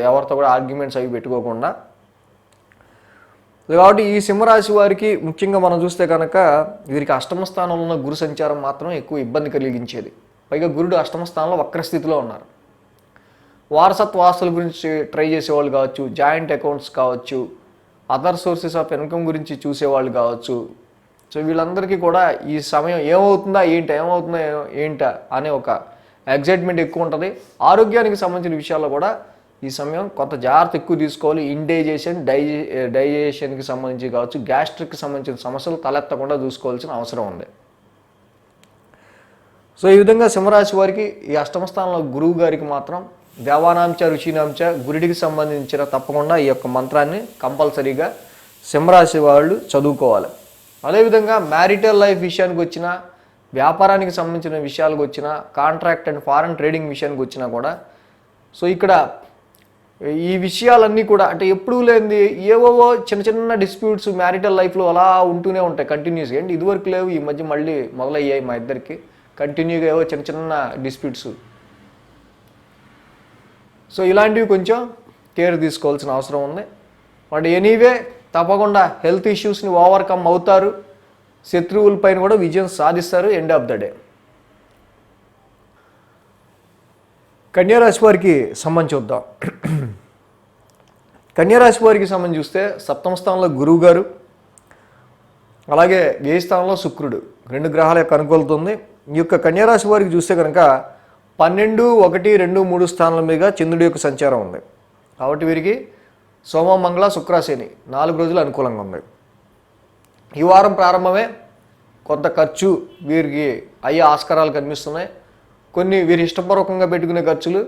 ఎవరితో కూడా ఆర్గ్యుమెంట్స్ అవి పెట్టుకోకుండా. కాబట్టి ఈ సింహరాశి వారికి ముఖ్యంగా మనం చూస్తే కనుక వీరికి అష్టమ స్థానంలో ఉన్న గురు సంచారం మాత్రం ఎక్కువ ఇబ్బంది కలిగించేది. పైగా గురుడు అష్టమ స్థానంలో వక్రస్థితిలో ఉన్నారు. వారసత్వ ఆస్తుల గురించి ట్రై చేసేవాళ్ళు కావచ్చు, జాయింట్ అకౌంట్స్ కావచ్చు, అదర్ సోర్సెస్ ఆఫ్ ఇన్కమ్ గురించి చూసేవాళ్ళు కావచ్చు. సో వీళ్ళందరికీ కూడా ఈ సమయం ఏమవుతుందా ఏంటా అనే ఒక ఎగ్జైట్మెంట్ ఎక్కువ ఉంటుంది. ఆరోగ్యానికి సంబంధించిన విషయాల్లో కూడా ఈ సమయం కొంత జాగ్రత్త ఎక్కువ తీసుకోవాలి. ఇండైజేషన్, డైజెషన్కి సంబంధించి కావచ్చు, గ్యాస్ట్రిక్కి సంబంధించిన సమస్యలు తలెత్తకుండా చూసుకోవాల్సిన అవసరం ఉంది. సో ఈ విధంగా సింహరాశి వారికి ఈ అష్టమ స్థానంలో గురువు గారికి మాత్రం దేవానాంచ రుచినాంచ గురుడికి సంబంధించిన తప్పకుండా ఈ యొక్క మంత్రాన్ని కంపల్సరీగా సింహరాశి వాళ్ళు చదువుకోవాలి. అదేవిధంగా మ్యారిటల్ లైఫ్ విషయానికి వచ్చినా, వ్యాపారానికి సంబంధించిన విషయాలకు వచ్చినా, కాంట్రాక్ట్ అండ్ ఫారెన్ ట్రేడింగ్ విషయానికి వచ్చినా కూడా సో ఇక్కడ ఈ విషయాలన్నీ కూడా అంటే ఎప్పుడూ లేనిది ఏవో చిన్న చిన్న డిస్ప్యూట్స్ మ్యారిటల్ లైఫ్లో అలా ఉంటూనే ఉంటాయి కంటిన్యూస్గా. అండ్ ఇదివరకు లేవు, ఈ మధ్య మళ్ళీ మొదలయ్యాయి మా ఇద్దరికి కంటిన్యూగా ఏవో చిన్న చిన్న డిస్ప్యూట్స్. సో ఇలాంటివి కొంచెం కేర్ తీసుకోవాల్సిన అవసరం ఉంది. బట్ ఎనీవే తప్పకుండా హెల్త్ ఇష్యూస్ని ఓవర్కమ్ అవుతారు, శత్రువులపైన కూడా విజయం సాధిస్తారు ఎండ్ ఆఫ్ ద డే. కన్యారాశి వారికి సంబంధించి చూద్దాం. కన్యారాశి వారికి సంబంధించి చూస్తే సప్తమ స్థానంలో గురువు గారు, అలాగే వ్యయ స్థానంలో శుక్రుడు, 2 గ్రహాల యొక్క అనుకూలత ఉంది. ఈ యొక్క కన్యారాశి వారికి చూస్తే కనుక 12, 1, 2, 3 స్థానాల మీద చంద్రుడి యొక్క సంచారం ఉంది. కాబట్టి వీరికి సోమ, మంగళ, శుక్ర, శని 4 రోజులు అనుకూలంగా ఉంది. ఈ వారం ప్రారంభమే కొంత ఖర్చు వీరికి అయ్యే ఆస్కారాలు కనిపిస్తున్నాయి. కొన్ని వీరి ఇష్టపూర్వకంగా పెట్టుకునే ఖర్చులు,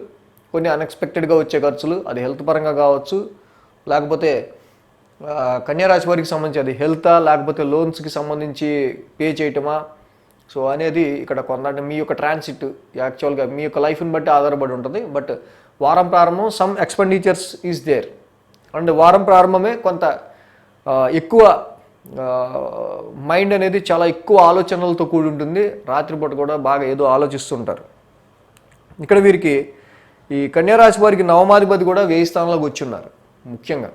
కొన్ని అన్ఎక్స్పెక్టెడ్గా వచ్చే ఖర్చులు, అది హెల్త్ పరంగా కావచ్చు, లేకపోతే కన్యారాశి వారికి సంబంధించి అది హెల్తా లేకపోతే లోన్స్కి సంబంధించి పే చేయటమా. సో అనేది ఇక్కడ కొంత మీ యొక్క ట్రాన్సిట్ యాక్చువల్గా మీ యొక్క లైఫ్ని బట్టి ఆధారపడి ఉంటుంది. బట్ వారం ప్రారంభం some expenditures is there. And వారం ప్రారంభమే కొంత ఎక్కువ మైండ్ అనేది చాలా ఎక్కువ ఆలోచనలతో కూడి ఉంటుంది. రాత్రిపూట కూడా బాగా ఏదో ఆలోచిస్తుంటారు. ఇక్కడ వీరికి ఈ కన్యారాశి వారికి నవమాధిపతి కూడా వ్యయ స్థానంలోకి వచ్చున్నారు. ముఖ్యంగా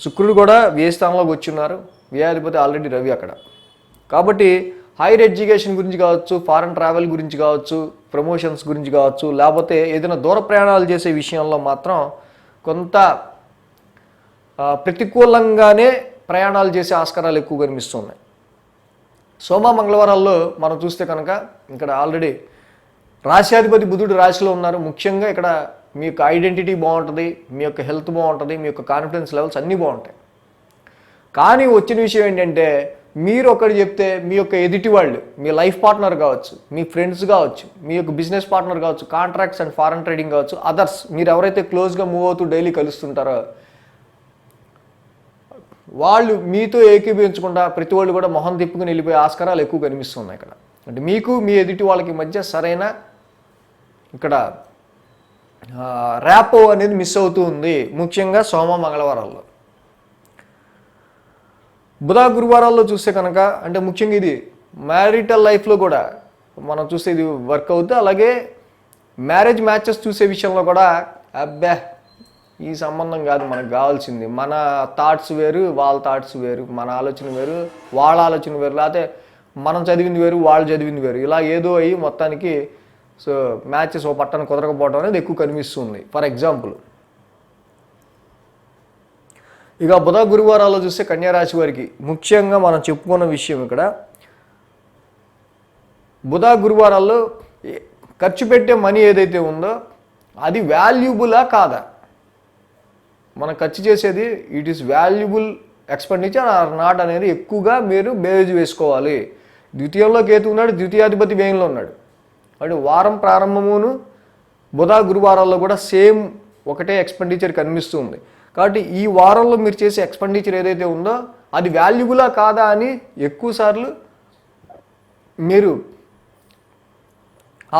శుక్రుడు కూడా వ్యయ స్థానంలోకి వచ్చున్నారు. వ్యయాధిపతి ఆల్రెడీ రవి అక్కడ. కాబట్టి హైయర్ ఎడ్యుకేషన్ గురించి కావచ్చు, ఫారెన్ ట్రావెల్ గురించి కావచ్చు, ప్రమోషన్స్ గురించి కావచ్చు, లేకపోతే ఏదైనా దూర ప్రయాణాలు చేసే విషయంలో మాత్రం కొంత ప్రతికూలంగానే ప్రయాణాలు చేసే ఆస్కారాలు ఎక్కువ కనిపిస్తున్నాయి. సోమ, మంగళవారాల్లో మనం చూస్తే కనుక ఇక్కడ ఆల్రెడీ రాశ్యాధిపతి బుధుడు రాశిలో ఉన్నారు. ముఖ్యంగా ఇక్కడ మీ యొక్క ఐడెంటిటీ బాగుంటుంది, మీ యొక్క హెల్త్ బాగుంటుంది, మీ యొక్క కాన్ఫిడెన్స్ లెవెల్స్ అన్నీ బాగుంటాయి. కానీ వచ్చిన విషయం ఏంటంటే మీరు ఒకటి చెప్తే మీ యొక్క ఎదుటి వాళ్ళు, మీ లైఫ్ పార్ట్నర్ కావచ్చు, మీ ఫ్రెండ్స్ కావచ్చు, మీ యొక్క బిజినెస్ పార్ట్నర్ కావచ్చు, కాంట్రాక్ట్స్ అండ్ ఫారెన్ ట్రేడింగ్ కావచ్చు, అదర్స్ మీరు ఎవరైతే క్లోజ్గా మూవ్ అవుతూ డైలీ కలుస్తుంటారో వాళ్ళు మీతో ఏకీభవించకుండా ప్రతి వాళ్ళు కూడా మొహం తిప్పుకుని వెళ్ళిపోయే ఆస్కారాలు ఎక్కువ కనిపిస్తున్నాయి ఇక్కడ. అంటే మీకు మీ ఎదుటి వాళ్ళకి మధ్య సరైన ఇక్కడ ర్యాపో అనేది మిస్ అవుతూ ఉంది. ముఖ్యంగా సోమ, మంగళవారాల్లో. బుధ, గురువారాల్లో చూస్తే కనుక అంటే ముఖ్యంగా ఇది మ్యారిటల్ లైఫ్లో కూడా మనం చూస్తే ఇది వర్క్ అవుతుంది. అలాగే మ్యారేజ్ మ్యాచెస్ చూసే విషయంలో కూడా అబ్బా ఈ సంబంధం కాదు మనకు కావాల్సింది, మన థాట్స్ వేరు, వాళ్ళ థాట్స్ వేరు, మన ఆలోచన వేరు, వాళ్ళ ఆలోచన వేరు, లేకపోతే మనం చదివింది వేరు, వాళ్ళు చదివింది వేరు, ఇలా ఏదో అయ్యి మొత్తానికి సో మ్యాచెస్ ఓ పట్టణ కుదరకపోవడం అనేది ఎక్కువ కనిపిస్తుంది. ఫర్ ఎగ్జాంపుల్ ఇక బుధ, గురువారాల్లో చూస్తే కన్యారాశి వారికి ముఖ్యంగా మనం చెప్పుకున్న విషయం ఇక్కడ బుధ, గురువారాల్లో ఖర్చు పెట్టే మనీ ఏదైతే ఉందో అది వాల్యుబులా కాదా, మనం ఖర్చు చేసేది it is valuable expenditure or not అనేది ఎక్కువగా మీరు బేజ్ వేసుకోవాలి. ద్వితీయంలో కేతు ఉన్నాడు, ద్వితీయాధిపతి వ్యయంలో ఉన్నాడు. అంటే వారం ప్రారంభమును బుధ, గురువారాల్లో కూడా సేమ్ ఒకటే ఎక్స్పెండిచర్ కనిపిస్తుంది. కాబట్టి ఈ వారంలో మీరు చేసే ఎక్స్పెండిచర్ ఏదైతే ఉందో అది వాల్యుబులా కాదా అని ఎక్కువసార్లు మీరు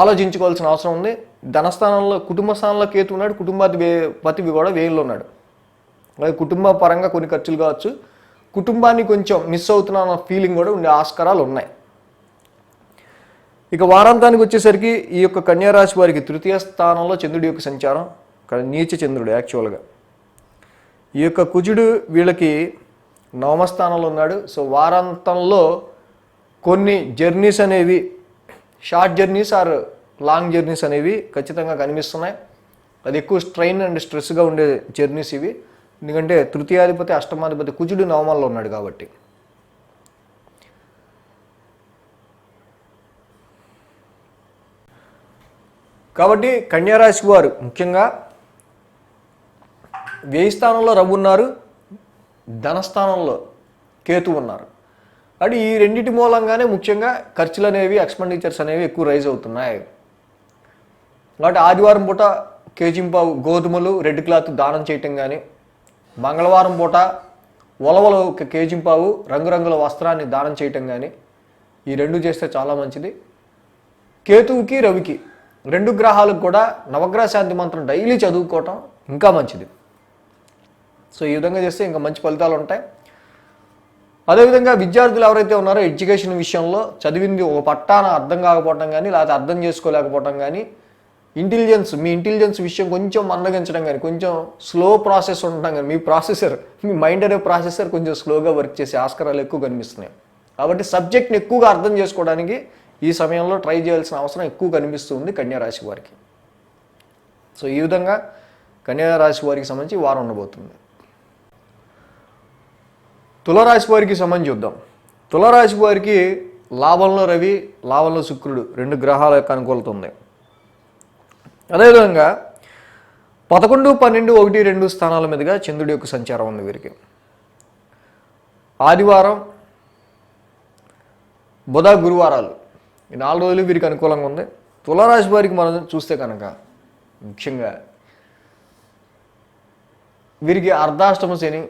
ఆలోచించుకోవాల్సిన అవసరం ఉంది. ధనస్థానంలో కుటుంబ స్థానంలో కేతు ఉన్నాడు, కుటుంబాధిపతి కూడా వేయంలో ఉన్నాడు. అలాగే కుటుంబ పరంగా కొన్ని ఖర్చులు కావచ్చు, కుటుంబాన్ని కొంచెం మిస్ అవుతున్నా అన్న ఫీలింగ్ కూడా ఉండే ఆస్కారాలు ఉన్నాయి. ఇక వారాంతానికి వచ్చేసరికి ఈ యొక్క కన్యారాశి వారికి తృతీయ స్థానంలో చంద్రుడి యొక్క సంచారం, నీచ చంద్రుడు యాక్చువల్గా. ఈ యొక్క కుజుడు వీళ్ళకి నవమ స్థానంలో ఉన్నాడు. సో వారాంతంలో కొన్ని జర్నీస్ అనేవి, short journeys or long journeys అనేవి ఖచ్చితంగా కనిపిస్తున్నాయి. అది ఎక్కువ స్ట్రెయిన్ అండ్ స్ట్రెస్గా ఉండే జర్నీస్ ఇవి. ఎందుకంటే తృతీయాధిపతి అష్టమాధిపతి కుజుడు నవమంలో ఉన్నాడు కాబట్టి. కాబట్టి కన్యారాశి వారు ముఖ్యంగా వ్యయ స్థానంలో రవి ఉన్నారు, ధనస్థానంలో కేతు ఉన్నారు. అంటే ఈ రెండింటి మూలంగానే ముఖ్యంగా ఖర్చులు అనేవి, ఎక్స్పెండిచర్స్ అనేవి ఎక్కువ రైజ్ అవుతున్నాయి. కాబట్టి ఆదివారం పూట కేజింపావు గోధుమలు రెడ్ క్లాత్ దానం చేయటం కానీ, మంగళవారం పూట ఉలవలు కేజింపావు రంగురంగుల వస్త్రాన్ని దానం చేయటం కానీ, ఈ రెండు చేస్తే చాలా మంచిది. కేతువుకి రవికి రెండు గ్రహాలకు కూడా నవగ్రహ శాంతి మంత్రం డైలీ చదువుకోవటం ఇంకా మంచిది. సో ఈ విధంగా చేస్తే ఇంకా మంచి ఫలితాలు ఉంటాయి. అదేవిధంగా విద్యార్థులు ఎవరైతే ఉన్నారో ఎడ్యుకేషన్ విషయంలో చదివింది ఒక పట్టాన అర్థం కాకపోవటం కానీ, లేకపోతే అర్థం చేసుకోలేకపోవటం కానీ, మీ ఇంటెలిజెన్స్ విషయం కొంచెం మందగించడం కానీ, కొంచెం స్లో ప్రాసెస్ ఉండటం కానీ, మీ మైండ్ అనే ప్రాసెసర్ కొంచెం స్లోగా వర్క్ చేసే ఆస్కారాలు ఎక్కువ కనిపిస్తున్నాయి. కాబట్టి సబ్జెక్ట్ని ఎక్కువగా అర్థం చేసుకోవడానికి ఈ సమయంలో ట్రై చేయాల్సిన అవసరం ఎక్కువ కనిపిస్తుంది కన్యారాశి వారికి. సో ఈ విధంగా కన్యారాశి వారికి సంబంధించి వారం ఉండబోతుంది. తులారాశి వారికి సంబంధించి చూద్దాం. తులారాశి వారికి లాభంలో రవి, లాభంలో శుక్రుడు రెండు గ్రహాల యొక్క అనుకూలత ఉంది. అదేవిధంగా 11, 12, 1, 2 స్థానాల మీదుగా చంద్రుడి యొక్క సంచారం ఉంది వీరికి. ఆదివారం, బుధ, గురువారాలు ఈ 4 రోజులు వీరికి అనుకూలంగా ఉంది. తులారాశి వారికి మనం చూస్తే కనుక ముఖ్యంగా వీరికి అర్ధాష్టమ శని,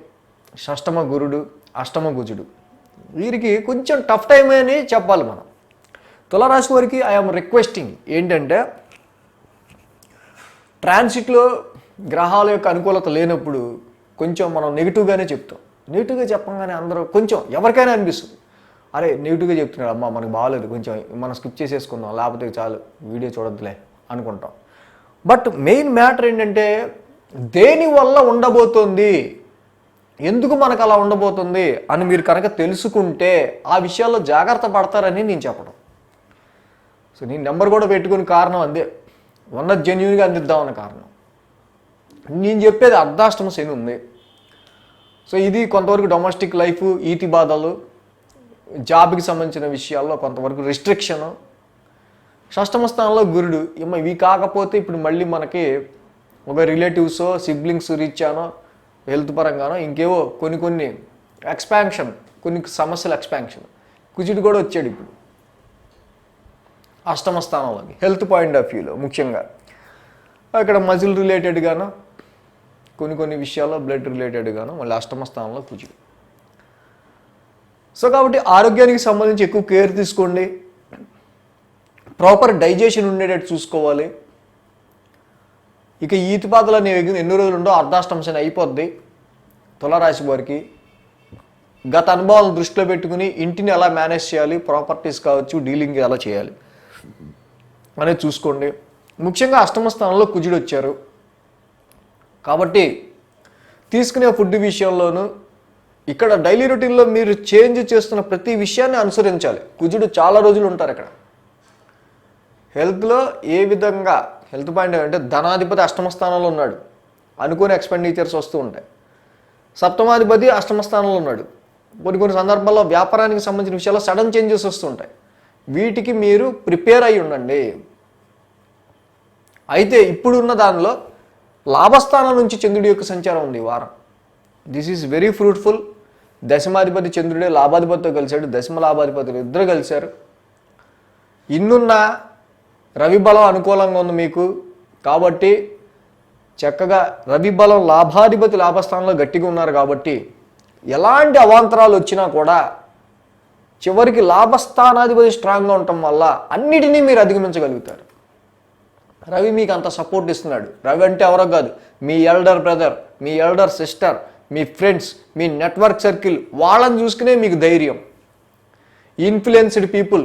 షష్టమ గురుడు, అష్టమ కుజుడు, వీరికి కొంచెం టఫ్ టైం అని చెప్పాలి మనం. తులారాశి వారికి ఐఎమ్ రిక్వెస్టింగ్ ఏంటంటే, ట్రాన్సిట్లో గ్రహాల యొక్క అనుకూలత లేనప్పుడు కొంచెం మనం నెగిటివ్గానే చెప్తాం. నెగిటివ్గా చెప్పంగానే అందరూ కొంచెం ఎవరికైనా అనిపిస్తుంది, అరే నెగిటివ్గా చెప్తున్నాడు అమ్మా, మనకు బాగాలేదు, కొంచెం మనం స్కిప్ చేసేసుకుందాం, లేకపోతే చాలు వీడియో చూడొద్దులే అనుకుంటాం. బట్ మెయిన్ మ్యాటర్ ఏంటంటే, దేనివల్ల ఉండబోతోంది, ఎందుకు మనకు అలా ఉండబోతుంది అని మీరు కనుక తెలుసుకుంటే ఆ విషయాల్లో జాగ్రత్త పడతారని నేను చెప్పడం. సో నేను నెంబర్ కూడా పెట్టుకుని కారణం అందే, ఉన్నది జెన్యూన్గా అందిద్దామన్న కారణం. నేను చెప్పేది అర్ధాష్టమ శని ఉంది. సో ఇది కొంతవరకు డొమెస్టిక్ లైఫ్, ఈతి బాధలు, జాబ్కి సంబంధించిన విషయాల్లో కొంతవరకు రిస్ట్రిక్షను. షష్టమ స్థానంలో గురుడు. ఇవి కాకపోతే ఇప్పుడు మళ్ళీ మనకి ఒక రిలేటివ్స్, సిబ్లింగ్స్ రీత్యానో, హెల్త్ పరంగానో ఇంకేవో కొన్ని ఎక్స్పాన్షన్, కొన్ని సమస్యల ఎక్స్పాన్షన్. కుజుడు కూడా వచ్చాడు ఇప్పుడు అష్టమ స్థానంలోకి, హెల్త్ పాయింట్ ఆఫ్ వ్యూలో ముఖ్యంగా. అక్కడ మజిల్ రిలేటెడ్గానో, కొన్ని విషయాల్లో బ్లడ్ రిలేటెడ్గానో మళ్ళీ అష్టమ స్థానంలో కుజుడు. సో కాబట్టి ఆరోగ్యానికి సంబంధించి ఎక్కువ కేర్ తీసుకోండి, ప్రాపర్ డైజెషన్ ఉండేటట్టు చూసుకోవాలి. ఇక ఈతిపాతలు అనేవి ఎన్ని రోజులు ఉండో అర్ధాష్టమ శని అయిపోద్ది తులారాశి వారికి. గత అనుభవాలను దృష్టిలో పెట్టుకుని ఇంటిని ఎలా మేనేజ్ చేయాలి, ప్రాపర్టీస్ కావచ్చు, డీలింగ్ ఎలా చేయాలి అనేది చూసుకోండి. ముఖ్యంగా అష్టమ స్థానంలో కుజుడు వచ్చారు కాబట్టి తీసుకునే ఫుడ్ విషయంలోనూ, ఇక్కడ డైలీ రొటీన్లో మీరు చేంజ్ చేస్తున్న ప్రతి విషయాన్ని అనుసరించాలి. కుజుడు చాలా రోజులు ఉంటారు ఇక్కడ. హెల్త్లో ఏ విధంగా, హెల్త్ పాయింట్ అంటే ధనాధిపతి అష్టమ స్థానంలో ఉన్నాడు, అనుకోని ఎక్స్పెండిచర్స్ వస్తూ ఉంటాయి. సప్తమాధిపతి అష్టమ స్థానంలో ఉన్నాడు. కొన్ని సందర్భాల్లో వ్యాపారానికి సంబంధించిన విషయాల్లో సడన్ చేంజెస్ వస్తుంటాయి. వీటికి మీరు ప్రిపేర్ అయి ఉండండి. అయితే ఇప్పుడున్న దానిలో లాభస్థానం నుంచి చంద్రుడి యొక్క సంచారం ఉంది ఈ వారం. This is very fruitful. దశమాధిపతి చంద్రుడే లాభాధిపతితో కలిశాడు, దశమ లాభాధిపతులు ఇద్దరు కలిశారు. ఇన్నున్న రవి బలం అనుకూలంగా ఉంది మీకు కాబట్టి చక్కగా రవి బలం లాభాధిపతి లాభస్థానంలో గట్టిగా ఉన్నారు కాబట్టి ఎలాంటి అవాంతరాలు వచ్చినా కూడా చివరికి లాభస్థానాధిపతి స్ట్రాంగ్గా ఉండటం వల్ల అన్నిటినీ మీరు అధిగమించగలుగుతారు. రవి మీకు అంత సపోర్ట్ ఇస్తున్నాడు. రవి అంటే ఎవరో కాదు, మీ ఎల్డర్ బ్రదర్, మీ ఎల్డర్ సిస్టర్, మీ ఫ్రెండ్స్, మీ నెట్వర్క్ సర్కిల్, వాళ్ళని చూసుకునే మీకు ధైర్యం. Influenced people.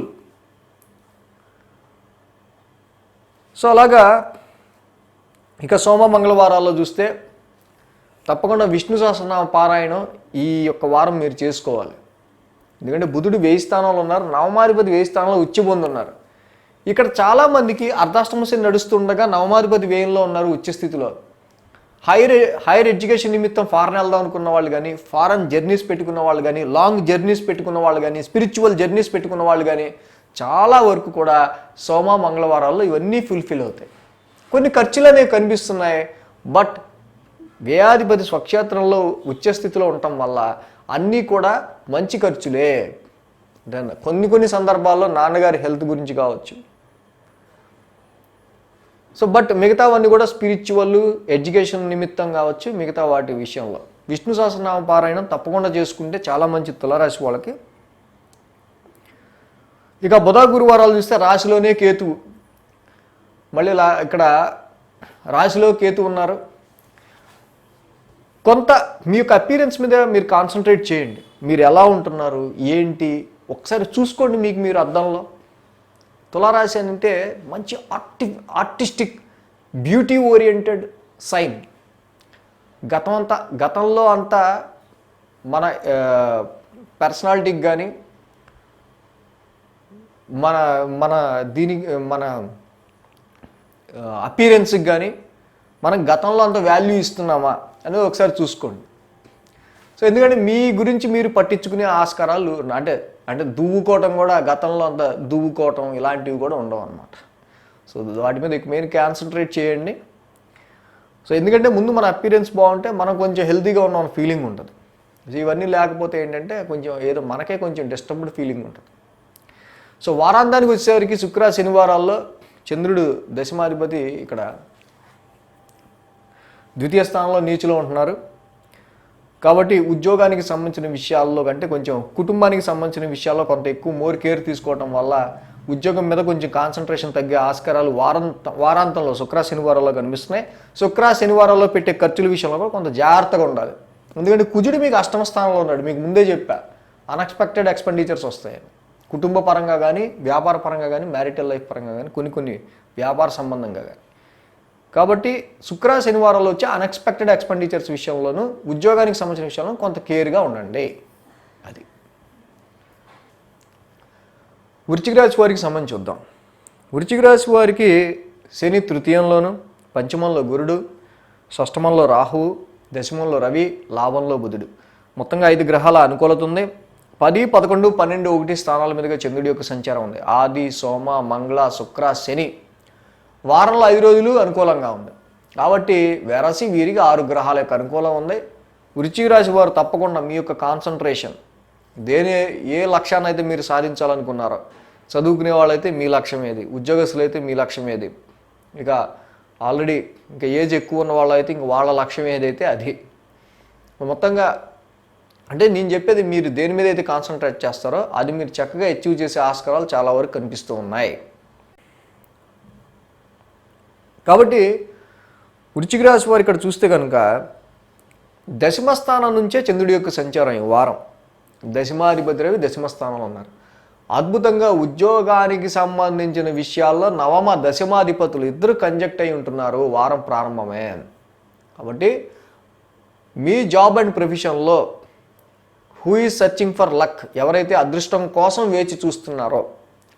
సో అలాగా ఇక సోమ మంగళవారాల్లో చూస్తే తప్పకుండా విష్ణు సహస్రనామ పారాయణం ఈ యొక్క వారం మీరు చేసుకోవాలి. ఎందుకంటే బుధుడు 1000 స్థానంలో ఉన్నారు, నవమాధిపతి 1000 స్థానంలో ఉచ్చి పొందున్నారు. ఇక్కడ చాలామందికి అర్ధాష్టమ శని నడుస్తుండగా నవమాధిపతి 1000లో ఉన్నారు ఉచ్చ స్థితిలో. హైయర్ ఎడ్యుకేషన్ నిమిత్తం ఫారెన్ వెళ్దాం అనుకున్న వాళ్ళు కానీ, ఫారెన్ జర్నీస్ పెట్టుకున్న వాళ్ళు కానీ, లాంగ్ జర్నీస్ పెట్టుకున్న వాళ్ళు కానీ, స్పిరిచువల్ జర్నీస్ పెట్టుకున్న వాళ్ళు కానీ చాలా వరకు కూడా సోమ మంగళవారాల్లో ఇవన్నీ ఫుల్ఫిల్ అవుతాయి. కొన్ని ఖర్చులు అనేవి కనిపిస్తున్నాయి, బట్ వ్యయాధిపతి స్వక్షేత్రంలో ఉచ్చస్థితిలో ఉండటం వల్ల అన్నీ కూడా మంచి ఖర్చులే. కొన్ని సందర్భాల్లో నాన్నగారి హెల్త్ గురించి కావచ్చు. సో బట్ మిగతావన్నీ కూడా స్పిరిచువల్ ఎడ్యుకేషన్ నిమిత్తం కావచ్చు, మిగతా వాటి విషయంలో విష్ణు సహస్రనామ పారాయణం తప్పకుండా చేసుకుంటే చాలా మంచి తులారాశి వాళ్ళకి. ఇక బుధ గురువారాలు చూస్తే రాశిలోనే కేతువు, మళ్ళీ ఇక్కడ రాశిలో కేతువు ఉన్నారు. కొంత మీ యొక్క అపీరెన్స్ మీద మీరు కాన్సన్ట్రేట్ చేయండి. మీరు ఎలా ఉంటున్నారు ఏంటి ఒకసారి చూసుకోండి. మీకు మీరు అద్దంలో తులారాశి అంటే మంచి ఆర్టిస్టిక్ బ్యూటీ ఓరియంటెడ్ సైన్. గతంలో అంతా మన పర్సనాలిటీకి కానీ మన అపీరెన్స్కి కానీ మనం గతంలో అంత వాల్యూ ఇస్తున్నామా అనేది ఒకసారి చూసుకోండి. సో ఎందుకంటే మీ గురించి మీరు పట్టించుకునే ఆస్కారాలు అంటే దువ్వుకోవటం కూడా గతంలో అంత దువ్వుకోవటం ఇలాంటివి కూడా ఉండవు అన్నమాట. సో వాటి మీద మెయిన్ కాన్సన్ట్రేట్ చేయండి. సో ఎందుకంటే ముందు మన అపీరెన్స్ బాగుంటే మనం కొంచెం హెల్తీగా ఉన్న ఫీలింగ్ ఉంటుంది. ఇవన్నీ లేకపోతే ఏంటంటే కొంచెం ఏదో మనకే కొంచెం డిస్టర్బ్డ్ ఫీలింగ్ ఉంటుంది. సో వారాంతానికి వచ్చేసరికి శుక్ర శనివారాల్లో చంద్రుడు దశమాధిపతి ఇక్కడ ద్వితీయ స్థానంలో నీచులో ఉంటున్నారు. కాబట్టి ఉద్యోగానికి సంబంధించిన విషయాల్లో కంటే కొంచెం కుటుంబానికి సంబంధించిన విషయాల్లో కొంత ఎక్కువ మోర్ కేర్ తీసుకోవటం వల్ల ఉద్యోగం మీద కొంచెం కాన్సన్ట్రేషన్ తగ్గే ఆస్కారాలు వారాంతంలో శుక్ర శనివారాల్లో కనిపిస్తున్నాయి. శుక్ర శనివారాల్లో పెట్టే ఖర్చుల విషయంలో కూడా కొంత జాగ్రత్తగా ఉండాలి. ఎందుకంటే కుజుడు మీకు అష్టమ స్థానంలో ఉన్నాడు. మీకు ముందే చెప్పా అన్ఎక్స్పెక్టెడ్ ఎక్స్పెండిచర్స్ వస్తాయి. కుటుంబ పరంగా కానీ, వ్యాపార పరంగా కానీ, మ్యారిటల్ లైఫ్ పరంగా కానీ, కొన్ని వ్యాపార సంబంధంగా కానీ. కాబట్టి శుక్ర శనివారాల్లో వచ్చే అన్ఎక్స్పెక్టెడ్ ఎక్స్పెండిచర్స్ విషయంలోనూ ఉద్యోగానికి సంబంధించిన విషయంలో కొంత కేర్గా ఉండండి. అది వృశ్చిక రాశి వారికి సంబంధించి చూద్దాం. వృశ్చిక రాశి వారికి శని తృతీయంలోను, పంచమంలో గురుడు, షష్టమంలో రాహువు, దశమంలో రవి, లాభంలో బుధుడు, మొత్తంగా 5 గ్రహాల అనుకూలత ఉంది. 10, 11, 12, 1 స్థానాల మీదుగా చంద్రుడి యొక్క సంచారం ఉంది. ఆది, సోమ, మంగళ, శుక్ర, శని వారంలో 5 రోజులు అనుకూలంగా ఉంది. కాబట్టి వెరసి వీరికి 6 గ్రహాల యొక్క అనుకూలం ఉంది. వృశ్చిక రాశి వారు తప్పకుండా మీ యొక్క కాన్సన్ట్రేషన్ ఏ లక్ష్యాన్ని అయితే మీరు సాధించాలనుకున్నారో, చదువుకునే వాళ్ళైతే మీ లక్ష్యం ఏది, ఉద్యోగస్తులు అయితే మీ లక్ష్యం ఏది, ఇక ఆల్రెడీ ఇంకా ఏజ్ ఎక్కువ ఉన్న వాళ్ళు అయితే ఇంక వాళ్ళ లక్ష్యం ఏదైతే అది మొత్తంగా అంటే నేను చెప్పేది మీరు దేని మీద అయితే కాన్సన్ట్రేట్ చేస్తారో అది మీరు చక్కగా అచీవ్ చేసే ఆస్కారాలు చాలా వరకు కనిపిస్తూ ఉన్నాయి. కాబట్టి వృశ్చిక రాశి వారు ఇక్కడ చూస్తే కనుక దశమ స్థానం నుంచే చంద్రుడి యొక్క సంచారం ఈ వారం. దశమాధిపతి రవి దశమ స్థానంలో ఉన్నారు. అద్భుతంగా ఉద్యోగానికి సంబంధించిన విషయాల్లో నవమ దశమాధిపతులు ఇద్దరు కంజక్ట్ అయి ఉంటున్నారు వారం ప్రారంభమే. కాబట్టి మీ జాబ్ అండ్ ప్రొఫెషన్లో who is searching for luck, ఎవరైతే అదృష్టం కోసం వేచి చూస్తున్నారో,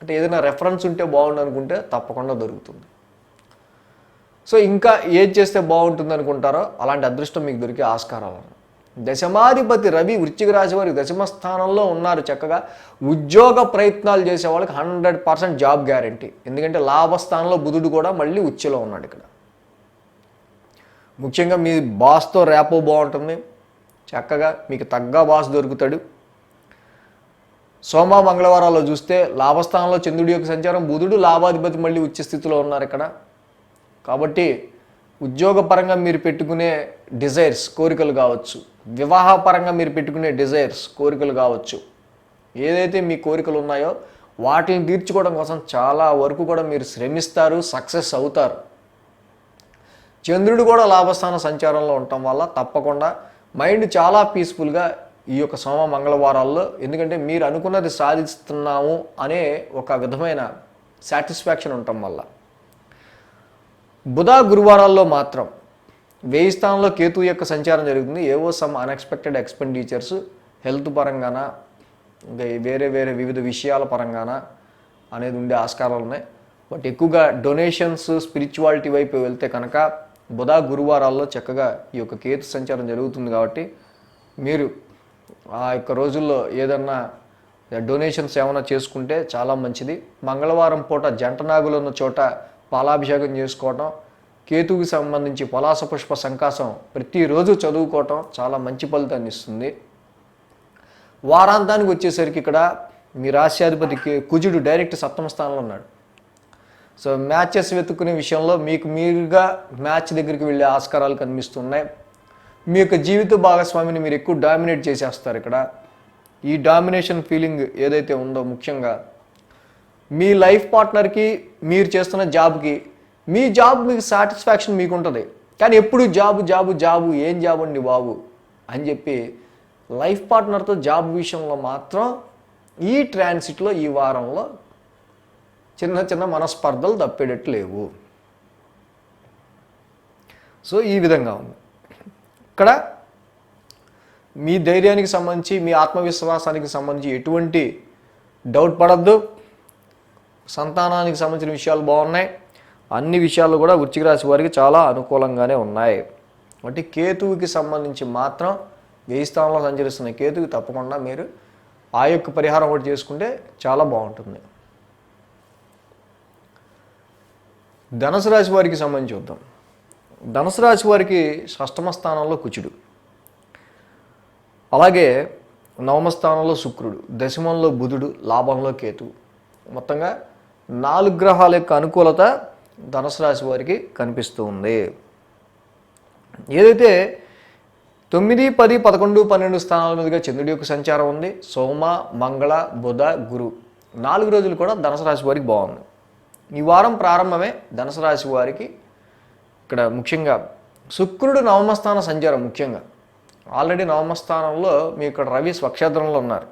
అంటే ఏదైనా రెఫరెన్స్ ఉంటే బాగుండు అనుకుంటే తప్పకుండా దొరుకుతుంది. సో ఇంకా ఏది చేస్తే బాగుంటుంది అనుకుంటారో అలాంటి అదృష్టం మీకు దొరికే ఆస్కారాలు. దశమాధిపతి రవి వృశ్చిక రాశి వారికి దశమ స్థానంలో ఉన్నారు. చక్కగా ఉద్యోగ ప్రయత్నాలు చేసే వాళ్ళకి 100% జాబ్ గ్యారంటీ. ఎందుకంటే లాభస్థానంలో బుధుడు కూడా మళ్ళీ ఉచ్చులో ఉన్నాడు. ఇక్కడ ముఖ్యంగా మీ బాస్తో ర్యాపో బాగుంటుంది. చక్కగా మీకు తగ్గ బాస్ దొరుకుతాడు. సోమ మంగళవారాల్లో చూస్తే లాభస్థానంలో చంద్రుడి యొక్క సంచారం, బుధుడు లాభాధిపతి మళ్ళీ ఉచ్చ స్థితిలో ఉన్నారు ఇక్కడ. కాబట్టి ఉద్యోగపరంగా మీరు పెట్టుకునే డిజైర్స్ కోరికలు కావచ్చు, వివాహపరంగా మీరు పెట్టుకునే డిజైర్స్ కోరికలు కావచ్చు, ఏదైతే మీ కోరికలు ఉన్నాయో వాటిని తీర్చుకోవడం కోసం చాలా వరకు కూడా మీరు శ్రమిస్తారు, సక్సెస్ అవుతారు. చంద్రుడు కూడా లాభస్థాన సంచారంలో ఉండటం వల్ల తప్పకుండా మైండ్ చాలా పీస్ఫుల్గా ఈ యొక్క సోమ మంగళవారాల్లో, ఎందుకంటే మీరు అనుకున్నది సాధిస్తున్నాము అనే ఒక విధమైన సాటిస్ఫాక్షన్ ఉండటం వల్ల. బుధ గురువారాల్లో మాత్రం 1000 స్థానంలో కేతు యొక్క సంచారం జరుగుతుంది. ఏవో సమ్ అన్ఎక్స్పెక్టెడ్ ఎక్స్పెండిచర్స్ హెల్త్ పరంగాన, ఇంకా వేరే వేరే వివిధ విషయాల పరంగాన అనేది ఉండే ఆస్కారాలు ఉన్నాయి. బట్ ఎక్కువగా డొనేషన్స్, స్పిరిచువాలిటీ వైపు వెళ్తే కనుక బుధ గురువారాల్లో చక్కగా ఈ యొక్క కేతు సంచారం జరుగుతుంది. కాబట్టి మీరు ఆ యొక్క రోజుల్లో ఏదన్నా డొనేషన్స్ ఏమైనా చేసుకుంటే చాలా మంచిది. మంగళవారం పూట జంట నాగులు ఉన్న చోట పాలాభిషేకం చేసుకోవటం, కేతువుకి సంబంధించి పలాస పుష్ప సంకాసం ప్రతిరోజు చదువుకోవటం చాలా మంచి ఫలితాన్ని ఇస్తుంది. వారాంతానికి వచ్చేసరికి ఇక్కడ మీ రాశ్యాధిపతి కుజుడు డైరెక్ట్ సప్తమ స్థానంలో ఉన్నాడు. సో మ్యాచెస్ వెతుక్కునే విషయంలో మీకు మీరుగా మ్యాచ్ దగ్గరికి వెళ్ళే ఆస్కారాలు కనిపిస్తున్నాయి. మీ యొక్క జీవిత భాగస్వామిని మీరు ఎక్కువ డామినేట్ చేసేస్తారు. ఇక్కడ ఈ డామినేషన్ ఫీలింగ్ ఏదైతే ఉందో, ముఖ్యంగా మీ లైఫ్ పార్ట్నర్కి మీరు చేస్తున్న జాబ్కి, మీ జాబ్ మీకు సాటిస్ఫాక్షన్ మీకు ఉంటుంది, కానీ ఎప్పుడు జాబు జాబు జాబు, ఏం జాబ్ అండి బాబు అని చెప్పి లైఫ్ పార్ట్నర్తో జాబ్ విషయంలో మాత్రం ఈ ట్రాన్సిట్లో ఈ వారంలో చిన్న చిన్న మనస్పర్ధలు తప్పేటట్టు లేవు. సో ఈ విధంగా ఉంది. ఇక్కడ మీ ధైర్యానికి సంబంధించి, మీ ఆత్మవిశ్వాసానికి సంబంధించి ఎటువంటి డౌట్ పడద్దు. సంతానానికి సంబంధించిన విషయాలు బాగున్నాయి. అన్ని విషయాలు కూడా వృశ్చిక రాశి వారికి చాలా అనుకూలంగానే ఉన్నాయి. అంటే కేతువుకి సంబంధించి మాత్రం 1000 స్థానంలో సంచరిస్తున్న కేతువుకి తప్పకుండా మీరు ఆ యొక్క పరిహారం ఒకటి చేసుకుంటే చాలా బాగుంటుంది. ధనుసు రాశి వారికి సంబంధించి చూద్దాం. ధనుసు రాశి వారికి షష్టమ స్థానంలో కుజుడు, అలాగే నవమ స్థానంలో శుక్రుడు, దశమంలో బుధుడు, లాభంలో కేతువు. మొత్తంగా 4 గ్రహాల యొక్క అనుకూలత ధనుసు రాశి వారికి కనిపిస్తూ ఉంది. ఏదైతే 9, 10, 11, 12 స్థానాల మీదుగా చంద్రుడి యొక్క సంచారం ఉంది. సోమ, మంగళ, బుధ, గురు 4 రోజులు కూడా ధనుసు రాశి వారికి బాగుంది. ఈ వారం ప్రారంభమే ధనుసు రాశి వారికి ఇక్కడ ముఖ్యంగా శుక్రుడు నవమస్థాన సంచారం. ముఖ్యంగా ఆల్రెడీ నవమస్థానంలో మీ ఇక్కడ రవి స్వక్షేత్రంలో ఉన్నారు.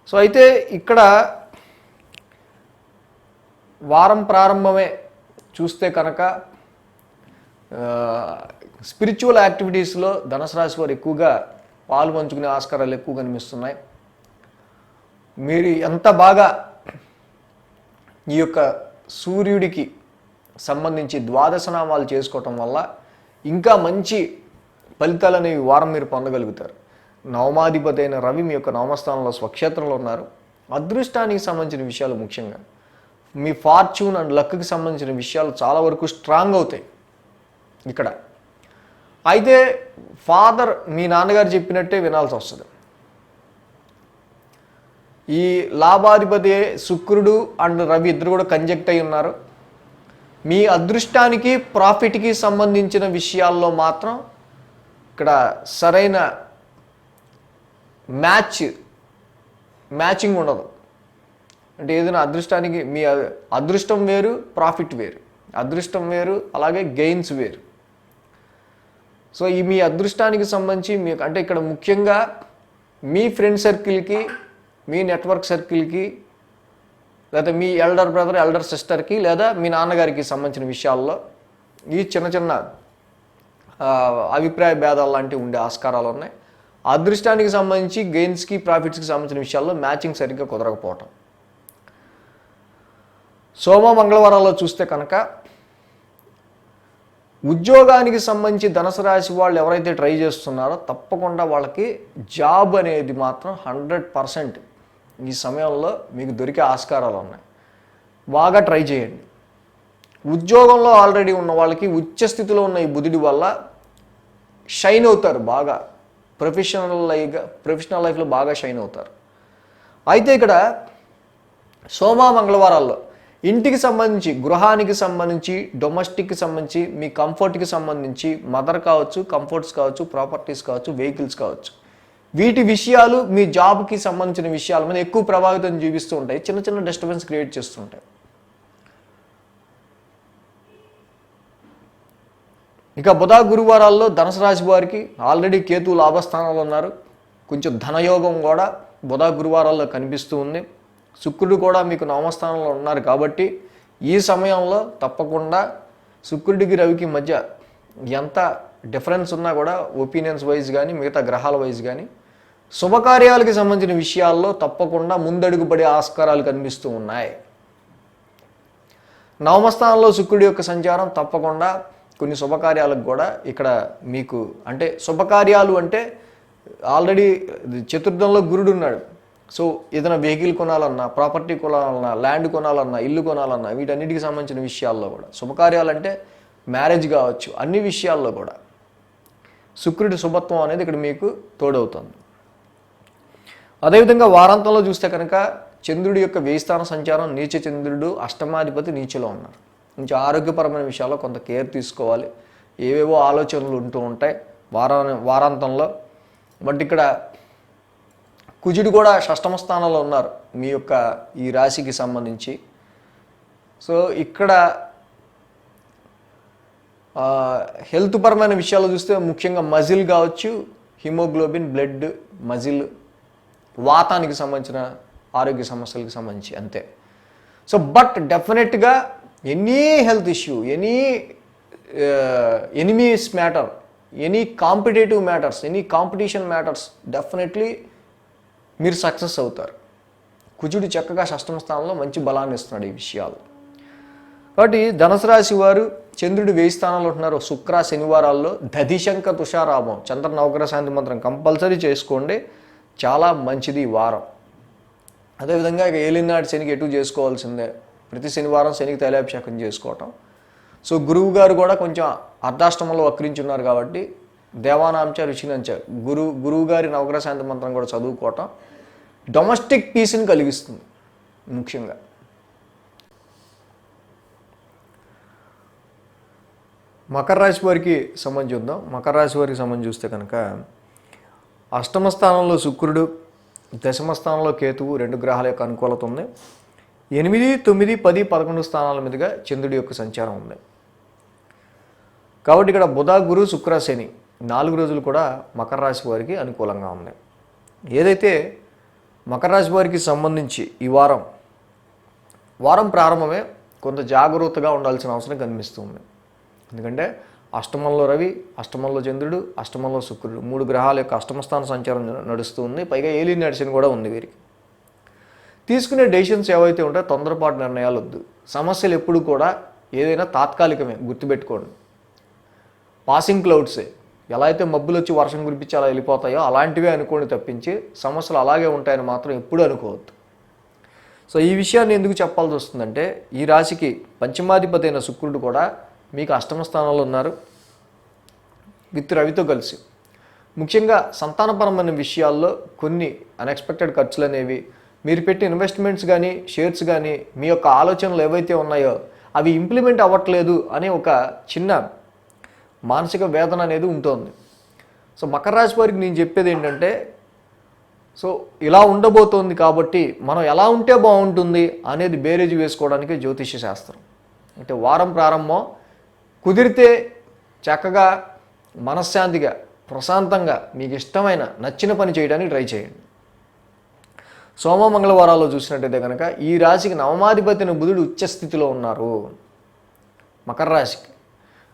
సో అయితే ఇక్కడ వారం ప్రారంభమే చూస్తే కనుక స్పిరిచువల్ యాక్టివిటీస్లో ధనుసు రాశి వారు ఎక్కువగా పాలు పంచుకునే ఆస్కారాలు ఎక్కువ కనిపిస్తున్నాయి. మీరు ఎంత బాగా ఈ యొక్క సూర్యుడికి సంబంధించి ద్వాదశ నామాలు చేసుకోవటం వల్ల ఇంకా మంచి ఫలితాలు అనేవి వారం మీరు పొందగలుగుతారు. నవమాధిపతి అయిన రవి మీ యొక్క నవమస్థానంలో స్వక్షేత్రంలో ఉన్నారు. అదృష్టానికి సంబంధించిన విషయాలు, ముఖ్యంగా మీ ఫార్చ్యూన్ అండ్ లక్కి సంబంధించిన విషయాలు చాలా వరకు స్ట్రాంగ్ అవుతాయి ఇక్కడ. అయితే ఫాదర్, మీ నాన్నగారు చెప్పినట్టే వినాల్సి వస్తుంది. ఈ లాభాధిపతి శుక్రుడు అండ్ రవి ఇద్దరు కూడా కంజెక్ట్ అయి ఉన్నారు. మీ అదృష్టానికి, ప్రాఫిట్కి సంబంధించిన విషయాల్లో మాత్రం ఇక్కడ సరైన మ్యాచింగ్ ఉండదు. అంటే ఏదైనా అదృష్టానికి, మీ అదృష్టం వేరు, ప్రాఫిట్ వేరు. అదృష్టం వేరు, అలాగే గెయిన్స్ వేరు. సో ఈ మీ అదృష్టానికి సంబంధించి మీకు, అంటే ఇక్కడ ముఖ్యంగా మీ ఫ్రెండ్ సర్కిల్కి, మీ నెట్వర్క్ సర్కిల్కి, లేదా మీ ఎల్డర్ బ్రదర్, ఎల్డర్ సిస్టర్కి, లేదా మీ నాన్నగారికి సంబంధించిన విషయాల్లో ఈ చిన్న చిన్న అభిప్రాయ భేదాలు లాంటివి ఉండే ఆస్కారాలు ఉన్నాయి. అదృష్టానికి సంబంధించి గెయిన్స్కి, ప్రాఫిట్స్కి సంబంధించిన విషయాల్లో మ్యాచింగ్ సరిగ్గా కుదరకపోవటం. సోమ మంగళవారాల్లో చూస్తే కనుక ఉద్యోగానికి సంబంధించి ధనుసు రాశి వాళ్ళు ఎవరైతే ట్రై చేస్తున్నారో తప్పకుండా వాళ్ళకి జాబ్ అనేది మాత్రం 100% ఈ సమయంలో మీకు దొరికే ఆస్కారాలు ఉన్నాయి. బాగా ట్రై చేయండి. ఉద్యోగంలో ఆల్రెడీ ఉన్న వాళ్ళకి ఉచ్చ స్థితిలో ఉన్న ఈ బుధుడి వల్ల షైన్ అవుతారు. బాగా ప్రొఫెషనల్ లైఫ్లో బాగా షైన్ అవుతారు. అయితే ఇక్కడ సోమ మంగళవారాల్లో ఇంటికి సంబంధించి, గృహానికి సంబంధించి, డొమెస్టిక్కి సంబంధించి, మీ కంఫర్ట్కి సంబంధించి, మదర్ కావచ్చు, కంఫర్ట్స్ కావచ్చు, ప్రాపర్టీస్ కావచ్చు, వెహికల్స్ కావచ్చు, వీటి విషయాలు మీ జాబ్కి సంబంధించిన విషయాల మీద ఎక్కువ ప్రభావితం చూపిస్తూ ఉంటాయి. చిన్న చిన్న డిస్టర్బెన్స్ క్రియేట్ చేస్తుంటాయి. ఇక బుధ గురువారాల్లో ధనుసు రాశి వారికి ఆల్రెడీ కేతు లాభస్థానంలో ఉన్నారు. కొంచెం ధనయోగం కూడా బుధ గురువారాల్లో కనిపిస్తూ ఉంది. శుక్రుడు కూడా మీకు నవమస్థానంలో ఉన్నారు కాబట్టి ఈ సమయంలో తప్పకుండా శుక్రుడికి రవికి మధ్య ఎంత డిఫరెన్స్ ఉన్నా కూడా ఒపీనియన్స్ వైజ్ కానీ మిగతా గ్రహాల వైజ్ కానీ శుభకార్యాలకు సంబంధించిన విషయాల్లో తప్పకుండా ముందడుగు పడే ఆస్కారాలు కనిపిస్తూ ఉన్నాయి. నవమస్థానంలో శుక్రుడి యొక్క సంచారం తప్పకుండా కొన్ని శుభకార్యాలకు కూడా ఇక్కడ మీకు అంటే శుభకార్యాలు అంటే ఆల్రెడీ చతుర్థంలో గురుడు ఉన్నాడు. సో ఏదైనా వెహికల్ కొనాలన్నా, ప్రాపర్టీ కొనాలన్నా, ల్యాండ్ కొనాలన్నా, ఇల్లు కొనాలన్నా వీటన్నిటికి సంబంధించిన విషయాల్లో కూడా శుభకార్యాలు అంటే మ్యారేజ్ కావచ్చు, అన్ని విషయాల్లో కూడా శుక్రుడి శుభత్వం అనేది ఇక్కడ మీకు తోడవుతుంది. అదేవిధంగా వారాంతంలో చూస్తే కనుక చంద్రుడి యొక్క వ్యయస్థాన సంచారం, నీచ చంద్రుడు అష్టమాధిపతి నీచలో ఉన్నారు. కొంచెం ఆరోగ్యపరమైన విషయాల్లో కొంత కేర్ తీసుకోవాలి. ఏవేవో ఆలోచనలు ఉంటూ ఉంటాయి వారాంతంలో. బట్ ఇక్కడ కుజుడు కూడా షష్టమ స్థానంలో ఉన్నారు మీ యొక్క ఈ రాశికి సంబంధించి. సో ఇక్కడ హెల్త్ పరమైన విషయాలు చూస్తే ముఖ్యంగా మజిల్ కావచ్చు, హిమోగ్లోబిన్, బ్లడ్, మజిల్, వాతానికి సంబంధించిన ఆరోగ్య సమస్యలకు సంబంధించి అంతే. సో బట్ డెఫినెట్గా any health issue, enemies matter, any competitive matters, any competition matters definitely మీరు సక్సెస్ అవుతారు. కుజుడు చక్కగా షష్టమ స్థానంలో మంచి బలాన్ని ఇస్తున్నాడు ఈ విషయాలు. కాబట్టి ధనుసు రాశి వారు చంద్రుడు వ్యయ స్థానంలో ఉంటున్నారు. శుక్ర శనివారాల్లో దధిశంక తుషారామం చంద్ర నవగ్రహ శాంతి మంత్రం కంపల్సరీ చేసుకోండి, చాలా మంచిది ఈ వారం. అదేవిధంగా ఇక ఏలినాటి శనికి ఎటు చేసుకోవాల్సిందే, ప్రతి శనివారం శనికి తైలాభిషేకం చేసుకోవటం. సో గురువు గారు కూడా కొంచెం అర్ధాష్టమంలో వక్రించున్నారు కాబట్టి దేవానాంచ రుచినంచ గురువు గారి నవగ్రహ శాంతి మంత్రం కూడా చదువుకోవటం డొమెస్టిక్ పీస్ని కలిగిస్తుంది. ముఖ్యంగా మకర రాశి వారికి సంబంధించి చూద్దాం. మకర రాశి వారికి సంబంధించి చూస్తే కనుక అష్టమ స్థానంలో శుక్రుడు, దశమ స్థానంలో కేతువు, 2 గ్రహాల యొక్క అనుకూలత ఉంది. 8, 9, 10, 11 స్థానాల మీదుగా చంద్రుడి యొక్క సంచారం ఉంది. కాబట్టి ఇక్కడ బుధ, గురు, శుక్ర, శని 4 రోజులు కూడా మకర రాశి వారికి అనుకూలంగా ఉంది. ఏదైతే మకర రాశి వారికి సంబంధించి ఈ వారం ప్రారంభమే కొంత జాగ్రత్తగా ఉండాల్సిన అవసరం కనిపిస్తుంది. ఎందుకంటే అష్టమంలో రవి, అష్టమంలో చంద్రుడు, అష్టమంలో శుక్రుడు 3 గ్రహాల యొక్క అష్టమస్థాన సంచారం నడుస్తూ ఉంది. పైగా ఏలినాటి శని కూడా ఉంది. వీరికి తీసుకునే డెసిషన్స్ ఏవైతే ఉంటాయో తొందరపాటు నిర్ణయాలు వద్దు. సమస్యలు ఎప్పుడు కూడా ఏదైనా తాత్కాలికమే, గుర్తుపెట్టుకోండి. పాసింగ్ క్లౌడ్సే, ఎలా అయితే మబ్బులు వచ్చి వర్షం కురిపించి అలా వెళ్ళిపోతాయో అలాంటివే అనుకోండి తప్పించి సమస్యలు అలాగే ఉంటాయని మాత్రం ఎప్పుడూ అనుకోవద్దు. సో ఈ విషయాన్ని ఎందుకు చెప్పాల్సి వస్తుందంటే ఈ రాశికి పంచమాధిపతి అయిన శుక్రుడు కూడా మీకు అష్టమ స్థానంలో ఉన్నారు విత్ రవితో కలిసి. ముఖ్యంగా సంతానపరమైన విషయాల్లో కొన్ని అన్ఎక్స్పెక్టెడ్ ఖర్చులు అనేవి, మీరు పెట్టిన ఇన్వెస్ట్మెంట్స్ కానీ షేర్స్ కానీ మీ యొక్క ఆలోచనలు ఏవైతే ఉన్నాయో అవి ఇంప్లిమెంట్ అవ్వట్లేదు అనే ఒక చిన్న మానసిక వేదన అనేది ఉంటుంది. సో మకర రాశి వారికి నేను చెప్పేది ఏంటంటే సో ఇలా ఉండబోతోంది కాబట్టి మనం ఎలా ఉంటే బాగుంటుంది అనేది బేరేజ్ వేసుకోవడానికి జ్యోతిష్య శాస్త్రం. అంటే వారం ప్రారంభం కుదిరితే చక్కగా మనశ్శాంతిగా ప్రశాంతంగా మీకు ఇష్టమైన నచ్చిన పని చేయడానికి ట్రై చేయండి. సోమ మంగళవారాల్లో చూసినట్టయితే కనుక ఈ రాశికి నవమాధిపతిని బుధుడు ఉచ్చస్థితిలో ఉన్నారు మకర రాశికి.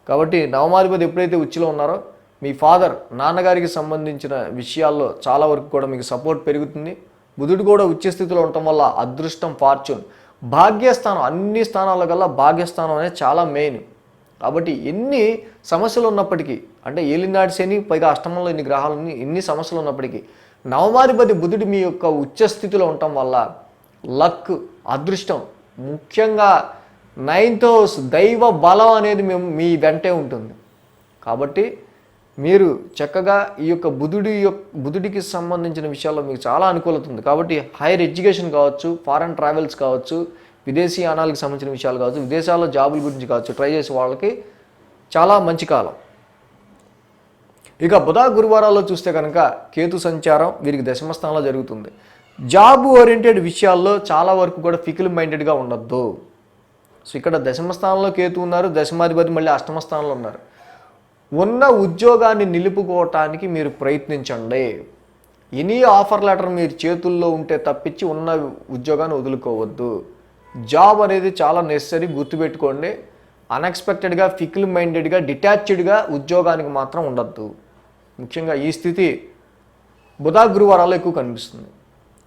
కాబట్టి నవమాధిపతి ఎప్పుడైతే ఉచ్చిలో ఉన్నారో మీ ఫాదర్ నాన్నగారికి సంబంధించిన విషయాల్లో చాలా వరకు కూడా మీకు సపోర్ట్ పెరుగుతుంది. బుధుడు కూడా ఉచ్చస్థితిలో ఉండటం వల్ల అదృష్టం, ఫార్చ్యూన్, భాగ్యస్థానం, అన్ని స్థానాల కల్లా భాగ్యస్థానం అనేది చాలా మెయిన్. కాబట్టి ఎన్ని సమస్యలు ఉన్నప్పటికీ, అంటే ఏలినాటి శని పైగా అష్టమంలో ఇన్ని గ్రహాలు ఎన్ని సమస్యలు ఉన్నప్పటికీ నవమాధిపతి బుధుడు మీ యొక్క ఉచ్చస్థితిలో ఉండటం వల్ల లక్, అదృష్టం, ముఖ్యంగా 9th హౌస్ దైవ బలం అనేది మీ వెంటే ఉంటుంది. కాబట్టి మీరు చక్కగా ఈ యొక్క బుధుడికి సంబంధించిన విషయాల్లో మీకు చాలా అనుకూలత ఉంది. కాబట్టి హైయర్ ఎడ్యుకేషన్ కావచ్చు, ఫారెన్ ట్రావెల్స్ కావచ్చు, విదేశీ యానాలకు సంబంధించిన విషయాలు కావచ్చు, విదేశాల్లో జాబుల గురించి కావచ్చు, ట్రై చేసే వాళ్ళకి చాలా మంచి కాలం. ఇక బుధ గురువారాల్లో చూస్తే కనుక కేతు సంచారం వీరికి దశమ స్థానంలో జరుగుతుంది. జాబ్ ఓరియంటెడ్ విషయాల్లో చాలా వరకు కూడా ఫికిల్ మైండెడ్గా ఉండొద్దు. సో ఇక్కడ దశమ స్థానంలో కేతు ఉన్నారు, దశమాధిపతి మళ్ళీ అష్టమ స్థానంలో ఉన్నారు. ఉన్న ఉద్యోగాన్ని నిలుపుకోవటానికి మీరు ప్రయత్నించండి. ఎనీ ఆఫర్ లెటర్ మీరు చేతుల్లో ఉంటే తప్పించి ఉన్న ఉద్యోగాన్ని వదులుకోవద్దు. జాబ్ అనేది చాలా నెసరీ, గుర్తుపెట్టుకోండి. అన్ఎక్స్పెక్టెడ్గా, ఫికిల్ మైండెడ్గా, డిటాచ్డ్గా ఉద్యోగానికి మాత్రం ఉండద్దు. ముఖ్యంగా ఈ స్థితి బుధ గురువారాల్లో ఎక్కువ కనిపిస్తుంది.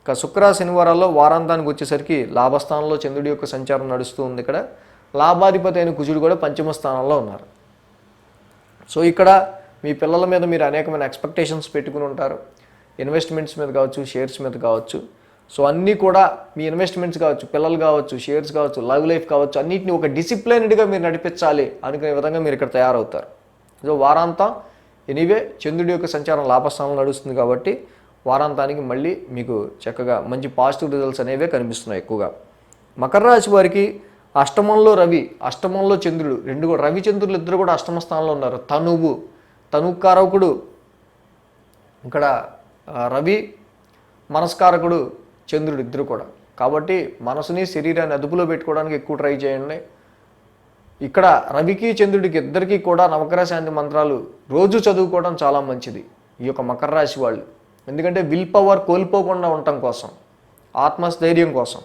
ఇక శుక్ర శనివారాల్లో వారాంతానికి వచ్చేసరికి లాభస్థానంలో చంద్రుడి యొక్క సంచారం నడుస్తూ ఉంది. ఇక్కడ లాభాధిపతి అయిన కుజుడు కూడా పంచమ స్థానంలో ఉన్నారు. సో ఇక్కడ మీ పిల్లల మీద మీరు అనేకమైన ఎక్స్పెక్టేషన్స్ పెట్టుకుని ఉంటారు. ఇన్వెస్ట్మెంట్స్ మీద కావచ్చు, షేర్స్ మీద కావచ్చు. సో అన్నీ కూడా మీ ఇన్వెస్ట్మెంట్స్ కావచ్చు, పిల్లలు కావచ్చు, షేర్స్ కావచ్చు, లవ్ లైఫ్ కావచ్చు, అన్నింటినీ ఒక డిసిప్లైన్డ్గా మీరు నడిపించాలి అనుకునే విధంగా మీరు ఇక్కడ తయారవుతారు. సో వారాంతం ఎనీవే చంద్రుడి యొక్క సంచారం లాభస్థానంలో నడుస్తుంది కాబట్టి వారాంతానికి మళ్ళీ మీకు చక్కగా మంచి పాజిటివ్ రిజల్ట్స్ అనేవే కనిపిస్తున్నాయి ఎక్కువగా. మకర రాశి వారికి అష్టమంలో రవి, అష్టమంలో చంద్రుడు, రెండు కూడా రవి చంద్రులు ఇద్దరు కూడా అష్టమ స్థానంలో ఉన్నారు. తనుకారకుడు ఇక్కడ రవి, మనస్కారకుడు చంద్రుడు ఇద్దరు కూడా. కాబట్టి మనసుని శరీరాన్ని అదుపులో పెట్టుకోవడానికి ఎక్కువ ట్రై చేయండి. ఇక్కడ రవికి చంద్రుడికి ఇద్దరికీ కూడా నవగ్రహ శాంతి మంత్రాలు రోజు చదువుకోవడం చాలా మంచిది ఈ యొక్క మకర రాశి వాళ్ళు. ఎందుకంటే విల్ పవర్ కోల్పోకుండా ఉండటం కోసం, ఆత్మస్థైర్యం కోసం.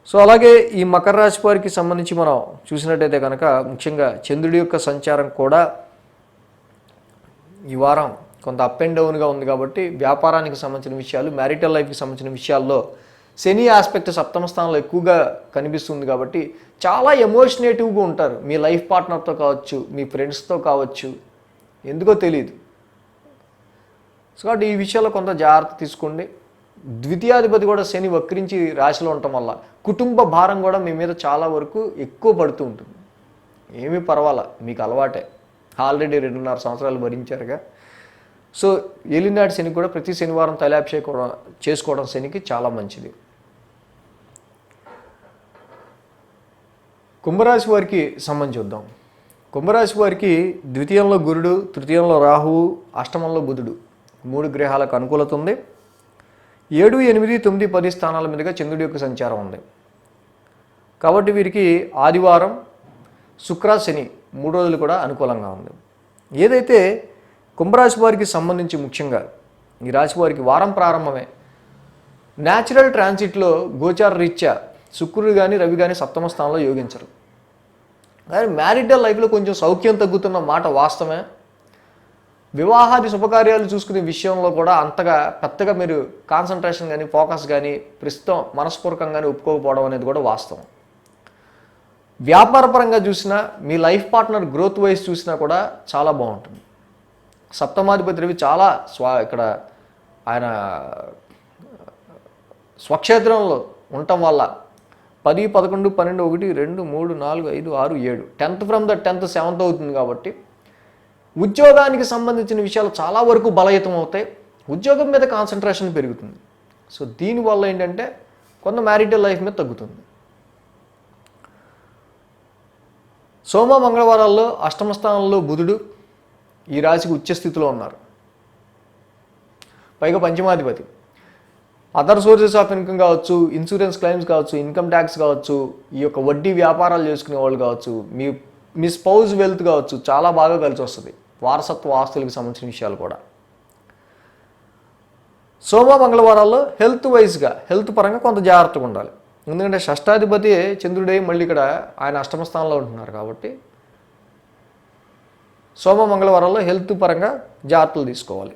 సో అలాగే ఈ మకర రాశి వారికి సంబంధించి మనం చూసినట్టయితే కనుక ముఖ్యంగా చంద్రుడి యొక్క సంచారం కూడా ఈ వారం కొంత అప్ అండ్ డౌన్గా ఉంది కాబట్టి వ్యాపారానికి సంబంధించిన విషయాలు, మ్యారిటల్ లైఫ్కి సంబంధించిన విషయాల్లో శని ఆస్పెక్ట్ సప్తమ స్థానంలో ఎక్కువగా కనిపిస్తుంది కాబట్టి చాలా ఎమోషనేటివ్గా ఉంటారు. మీ లైఫ్ పార్ట్నర్తో కావచ్చు, మీ ఫ్రెండ్స్తో కావచ్చు, ఎందుకో తెలియదు. సో కాబట్టి ఈ విషయాల్లో కొంత జాగ్రత్త తీసుకోండి. ద్వితీయాధిపతి కూడా శని వక్రించి రాశిలో ఉండటం వల్ల కుటుంబ భారం కూడా మీ మీద చాలా వరకు ఎక్కువ పడుతూ ఉంటుంది. ఏమీ పర్వాలా, మీకు అలవాటే, ఆల్రెడీ 2.5 సంవత్సరాలు భరించారుగా. సో ఏలినాటి శని కూడా ప్రతి శనివారం తైలాభిషేకం చేసుకోవడం శనికి చాలా మంచిది. కుంభరాశి వారికి సంబంధించి చూద్దాం. కుంభరాశి వారికి ద్వితీయంలో గురుడు, తృతీయంలో రాహువు, అష్టమంలో బుధుడు 3 గ్రహాలకు అనుకూలత ఉంది. 7, 8, 9, 10 స్థానాల మీదుగా చంద్రుడి యొక్క సంచారం ఉంది. కాబట్టి వీరికి ఆదివారం, శుక్ర, శని 3 రోజులు కూడా అనుకూలంగా ఉంది. ఏదైతే కుంభరాశి వారికి సంబంధించి ముఖ్యంగా ఈ రాశి వారికి వారం ప్రారంభమే న్యాచురల్ ట్రాన్సిట్లో గోచార రీత్యా శుక్రుడు కానీ రవి కానీ సప్తమ స్థానంలో యోగించరు. కానీ మ్యారిటల్ లైఫ్లో కొంచెం సౌఖ్యం తగ్గుతున్న మాట వాస్తవమే. వివాహాది శుభకార్యాలు చూసుకునే విషయంలో కూడా అంతగా పెద్దగా మీరు కాన్సన్ట్రేషన్ కానీ ఫోకస్ కానీ ప్రస్తుతం మనస్పూర్వకంగానే ఒప్పుకోకపోవడం అనేది కూడా వాస్తవం. వ్యాపారపరంగా చూసినా, మీ లైఫ్ పార్ట్నర్ గ్రోత్ వైజ్ చూసినా కూడా చాలా బాగుంటుంది. సప్తమాధిపతి రవి చాలా ఇక్కడ ఆయన స్వక్షేత్రంలో ఉండటం వల్ల 10, 11, 12, 1, 2, 3, 4, 5, 6, 7 10th from the 10th 7th అవుతుంది. కాబట్టి ఉద్యోగానికి సంబంధించిన విషయాలు చాలా వరకు బలయుతం అవుతాయి. ఉద్యోగం మీద కాన్సన్ట్రేషన్ పెరుగుతుంది. సో దీనివల్ల ఏంటంటే కొంత మ్యారిటల్ లైఫ్ మీద తగ్గుతుంది. సోమ మంగళవారాల్లో అష్టమ స్థానంలో బుధుడు ఈ రాశికి ఉచ్చస్థితిలో ఉన్నారు. పైగా పంచమాధిపతి. అదర్ సోర్సెస్ ఆఫ్ ఇన్కమ్ కావచ్చు, ఇన్సూరెన్స్ క్లెయిమ్స్ కావచ్చు, ఇన్కమ్ ట్యాక్స్ కావచ్చు, ఈ యొక్క వడ్డీ వ్యాపారాలు చేసుకునే వాళ్ళు కావచ్చు, మీ స్పౌజ్ వెల్త్ కావచ్చు, చాలా బాగా కలిసి వస్తుంది. వారసత్వ ఆస్తులకు సంబంధించిన విషయాలు కూడా. సోమ మంగళవారాల్లో హెల్త్ వైజ్గా, హెల్త్ పరంగా కొంత జాగ్రత్తగా ఉండాలి. ఎందుకంటే షష్టాధిపతి చంద్రుడే మళ్ళీ ఇక్కడ ఆయన అష్టమ స్థానంలో ఉంటున్నారు. కాబట్టి సోమ మంగళవారాల్లో హెల్త్ పరంగా జాగ్రత్తలు తీసుకోవాలి.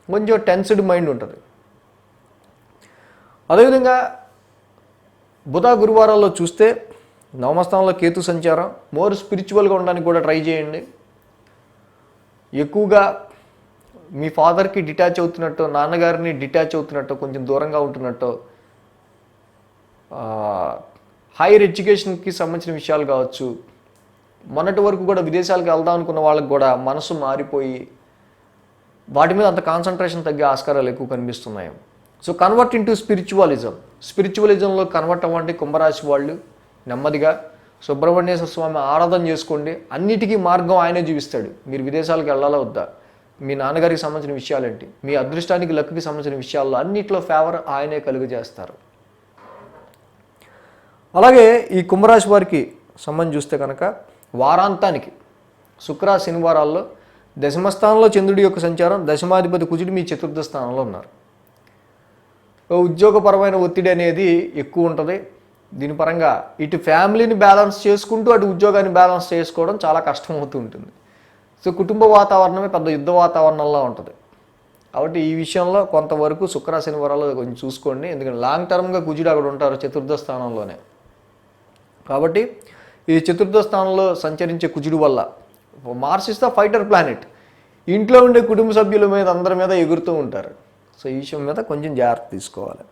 కొంచెం టెన్స్డ్ మైండ్ ఉంటుంది. అదేవిధంగా బుధ గురువారాల్లో చూస్తే నవమస్థానంలో కేతు సంచారం. మోర్ స్పిరిచువల్గా ఉండడానికి కూడా ట్రై చేయండి. ఎక్కువగా మీ ఫాదర్కి డిటాచ్ అవుతున్నట్టు, నాన్నగారిని డిటాచ్ అవుతున్నట్టు, కొంచెం దూరంగా ఉంటున్నట్టు, హైయర్ ఎడ్యుకేషన్కి సంబంధించిన విషయాలు కావచ్చు, మొన్నటి వరకు కూడా విదేశాలకు వెళ్దాం అనుకున్న వాళ్ళకి కూడా మనసు మారిపోయి వాటి మీద అంత కాన్సన్ట్రేషన్ తగ్గే ఆస్కారాలు ఎక్కువ కనిపిస్తున్నాయి. సో కన్వర్ట్ ఇంటూ స్పిరిచువలిజంలో కన్వర్ట్ అవ్వండి కుంభరాశి వాళ్ళు. నెమ్మదిగా సుబ్రహ్మణ్యేశ్వర స్వామి ఆరాధన చేసుకోండి. అన్నిటికీ మార్గం ఆయనే చూపిస్తాడు. మీరు విదేశాలకు వెళ్ళాలా వద్దా, మీ నాన్నగారికి సంబంధించిన విషయాలేంటి, మీ అదృష్టానికి లక్కి సంబంధించిన విషయాల్లో అన్నిట్లో ఫేవర్ ఆయనే కలుగజేస్తారు. అలాగే ఈ కుంభరాశి వారికి సంబంధించి చూస్తే కనుక వారాంతానికి శుక్ర శనివారాల్లో దశమస్థానంలో చంద్రుడి యొక్క సంచారం, దశమాధిపతి కుజుడు మీ చతుర్థ స్థానంలో ఉన్నారు. ఉద్యోగపరమైన ఒత్తిడి అనేది ఎక్కువ ఉంటుంది. దీని పరంగా ఇటు ఫ్యామిలీని బ్యాలెన్స్ చేసుకుంటూ అటు ఉద్యోగాన్ని బ్యాలెన్స్ చేసుకోవడం చాలా కష్టమవుతూ ఉంటుంది. సో కుటుంబ వాతావరణమే పెద్ద యుద్ధ వాతావరణంలో ఉంటుంది. కాబట్టి ఈ విషయంలో కొంతవరకు శుక్ర శనివారాలు కొంచెం చూసుకోండి. ఎందుకంటే లాంగ్ టర్మ్గా కుజుడు అక్కడ ఉంటారు చతుర్థ స్థానంలోనే. కాబట్టి ఈ చతుర్థ స్థానంలో సంచరించే కుజుడు వల్ల Mars is the fighter planet. ఇంట్లో ఉండే కుటుంబ సభ్యుల మీద అందరి మీద ఎగురుతూ ఉంటారు. సో ఈ విషయం మీద కొంచెం జాగ్రత్త తీసుకోవాలి.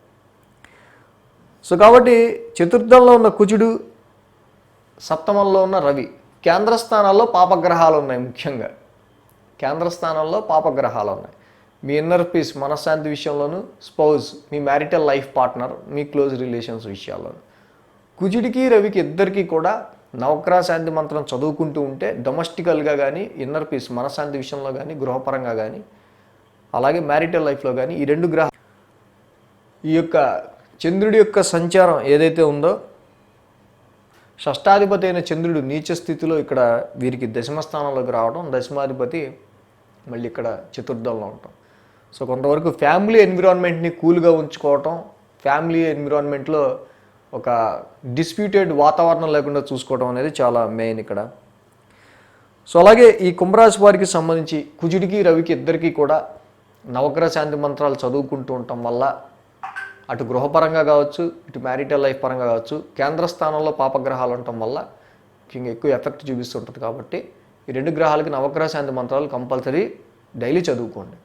సో కాబట్టి చతుర్థంలో ఉన్న కుజుడు, సప్తమంలో ఉన్న రవి, కేంద్ర స్థానాల్లో పాపగ్రహాలు ఉన్నాయి. ముఖ్యంగా కేంద్ర స్థానాల్లో పాపగ్రహాలు ఉన్నాయి. మీ ఇన్నర్ పీస్ మనశ్శాంతి విషయంలోనూ, స్పౌజ్ మీ మ్యారిటల్ లైఫ్ పార్ట్నర్, మీ క్లోజ్ రిలేషన్స్ విషయాల్లోనూ. కుజుడికి రవికి ఇద్దరికీ కూడా నవగ్రహ శాంతి మంత్రం చదువుకుంటూ ఉంటే డొమెస్టికల్గా కానీ, ఇన్నర్ పీస్ మనశ్శాంతి విషయంలో కానీ, గృహపరంగా కానీ, అలాగే మ్యారిటల్ లైఫ్లో కానీ ఈ రెండు గ్రహాలు, ఈ యొక్క చంద్రుడి యొక్క సంచారం ఏదైతే ఉందో, షష్టాధిపతి అయిన చంద్రుడు నీచ స్థితిలో ఇక్కడ వీరికి దశమ స్థానంలోకి రావడం, దశమాధిపతి మళ్ళీ ఇక్కడ చతుర్థంలో ఉండటం. సో కొంతవరకు ఫ్యామిలీ ఎన్విరాన్మెంట్ని కూల్గా ఉంచుకోవటం, ఫ్యామిలీ ఎన్విరాన్మెంట్లో ఒక డిస్ప్యూటెడ్ వాతావరణం లేకుండా చూసుకోవడం అనేది చాలా మెయిన్ ఇక్కడ. సో అలాగే ఈ కుంభరాశి వారికి సంబంధించి కుజుడికి రవికి ఇద్దరికీ కూడా నవగ్రహ శాంతి మంత్రాలు చదువుకుంటూ ఉండటం వల్ల అటు గృహపరంగా కావచ్చు, ఇటు మ్యారిటల్ లైఫ్ పరంగా కావచ్చు, కేంద్ర స్థానంలో పాపగ్రహాలు ఉండటం వల్ల ఎక్కువ ఎఫెక్ట్ చూపిస్తుంటుంది. కాబట్టి ఈ రెండు గ్రహాలకి నవగ్రహ శాంతి మంత్రాలు కంపల్సరీ డైలీ చదువుకోండి.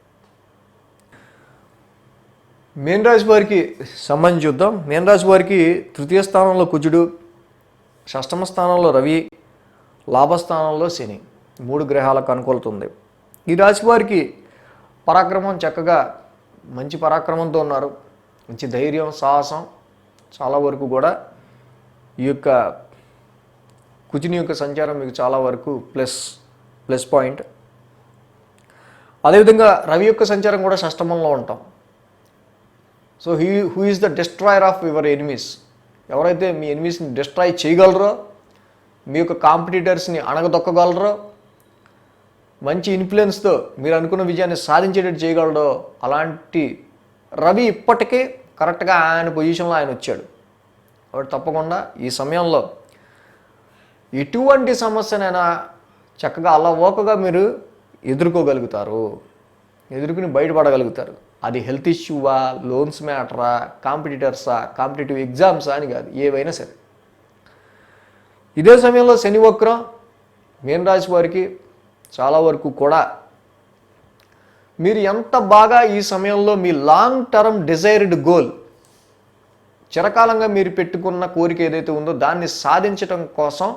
మీన రాశి వారికి సంబంధించి చూద్దాం. మీన రాశి వారికి తృతీయ స్థానంలో కుజుడు, షష్టమ స్థానంలో రవి, లాభస్థానంలో శని, మూడు గ్రహాలకు అనుకూలతుంది. ఈ రాశి వారికి పరాక్రమం చక్కగా మంచి పరాక్రమంతో ఉన్నారు. మంచి ధైర్యం, సాహసం చాలా వరకు కూడా ఈ యొక్క కుజుని యొక్క సంచారం మీకు చాలా వరకు ప్లస్ పాయింట్. అదేవిధంగా రవి యొక్క సంచారం కూడా షష్టమంలో ఉంటాం. So who is the destroyer of your enemies. ఎవరైతే మీ ఎనిమీస్ని డిస్ట్రాయ్ చేయగలరో, మీ యొక్క కాంపిటీటర్స్ని అణగదొక్కగలరో, మంచి ఇన్ఫ్లుయెన్స్తో మీరు అనుకున్న విజయాన్ని సాధించేటట్టు చేయగలరో అలాంటి రవి ఇప్పటికే కరెక్ట్గా ఆయన పొజిషన్లో ఆయన వచ్చాడు. కాబట్టి తప్పకుండా ఈ సమయంలో ఎటువంటి సమస్యనైనా చక్కగా అలవోకగా మీరు ఎదుర్కోగలుగుతారు, ఎదుర్కొని బయటపడగలుగుతారు. అది హెల్త్ ఇష్యూవా, లోన్స్ మ్యాటరా, కాంపిటీటర్సా, కాంపిటేటివ్ ఎగ్జామ్సా అని కాదు, ఏవైనా సరే. ఇదే సమయంలో శని వక్రం మీన రాశి వారికి చాలా వరకు కూడా మీరు ఎంత బాగా ఈ సమయంలో మీ లాంగ్ టర్మ్ డిజైర్డ్ గోల్, చిరకాలంగా మీరు పెట్టుకున్న కోరిక ఏదైతే ఉందో దాన్ని సాధించడం కోసం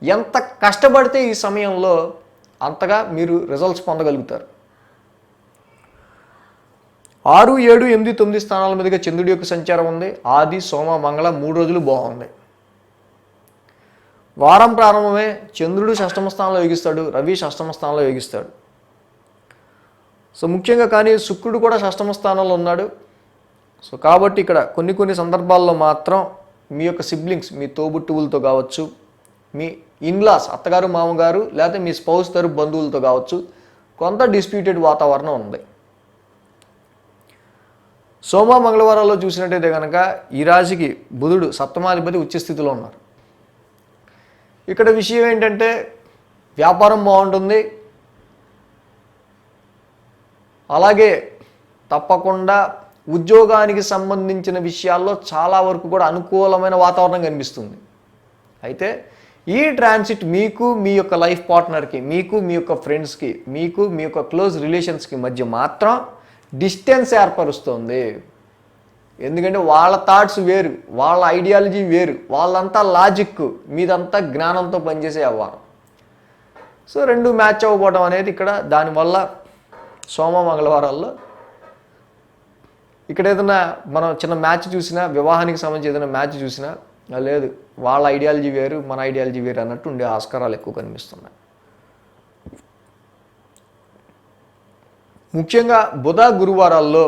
ఎంత కష్టపడితే ఈ సమయంలో అంతగా మీరు రిజల్ట్స్ పొందగలుగుతారు. 6, 7, 8, 9 స్థానాల మీదుగా చంద్రుడి యొక్క సంచారం ఉంది. ఆది, సోమ, మంగళ 3 రోజులు బాగుంది. వారం ప్రారంభమే చంద్రుడు షష్టమ స్థానంలో యోగిస్తాడు, రవి షష్టమ స్థానంలో యోగిస్తాడు. సో ముఖ్యంగా కానీ శుక్రుడు కూడా షష్టమ స్థానంలో ఉన్నాడు. సో కాబట్టి ఇక్కడ కొన్ని సందర్భాల్లో మాత్రం మీ యొక్క సిబ్లింగ్స్, మీ తోబుట్టువులతో కావచ్చు, మీ ఇన్లాస్ అత్తగారు మామగారు లేకపోతే మీ స్పౌస్ తరపు బంధువులతో కావచ్చు కొంత డిస్ప్యూటెడ్ వాతావరణం ఉంది. సోమ మంగళవారాల్లో చూసినట్టయితే కనుక ఈ రాశికి బుధుడు సప్తమాధిపతి ఉచ్చస్థితిలో ఉన్నారు. ఇక్కడ విషయం ఏంటంటే వ్యాపారం బాగుంటుంది, అలాగే తప్పకుండా ఉద్యోగానికి సంబంధించిన విషయాల్లో చాలా వరకు కూడా అనుకూలమైన వాతావరణం కనిపిస్తుంది. అయితే ఈ ట్రాన్సిట్ మీకు మీ యొక్క లైఫ్ పార్ట్నర్కి, మీకు మీ యొక్క ఫ్రెండ్స్కి, మీకు మీ యొక్క క్లోజ్ రిలేషన్స్కి మధ్య మాత్రం డిస్టెన్స్ ఏర్పరుస్తుంది. ఎందుకంటే వాళ్ళ థాట్స్ వేరు, వాళ్ళ ఐడియాలజీ వేరు, వాళ్ళంతా లాజిక్, మీదంతా జ్ఞానంతో పనిచేసే వ్యవహారం. సో రెండు మ్యాచ్ అవ్వకపోవడం అనేది ఇక్కడ, దానివల్ల సోమ మంగళవారాల్లో ఇక్కడ ఏదైనా మనం చిన్న మ్యాచ్ చూసినా, వివాహానికి సంబంధించి ఏదైనా మ్యాచ్ చూసినా లేదు వాళ్ళ ఐడియాలజీ వేరు, మన ఐడియాలజీ వేరు అన్నట్టు ఉండే ఆస్కారాలు ఎక్కువ కనిపిస్తున్నాయి. ముఖ్యంగా బుధ గురువారాల్లో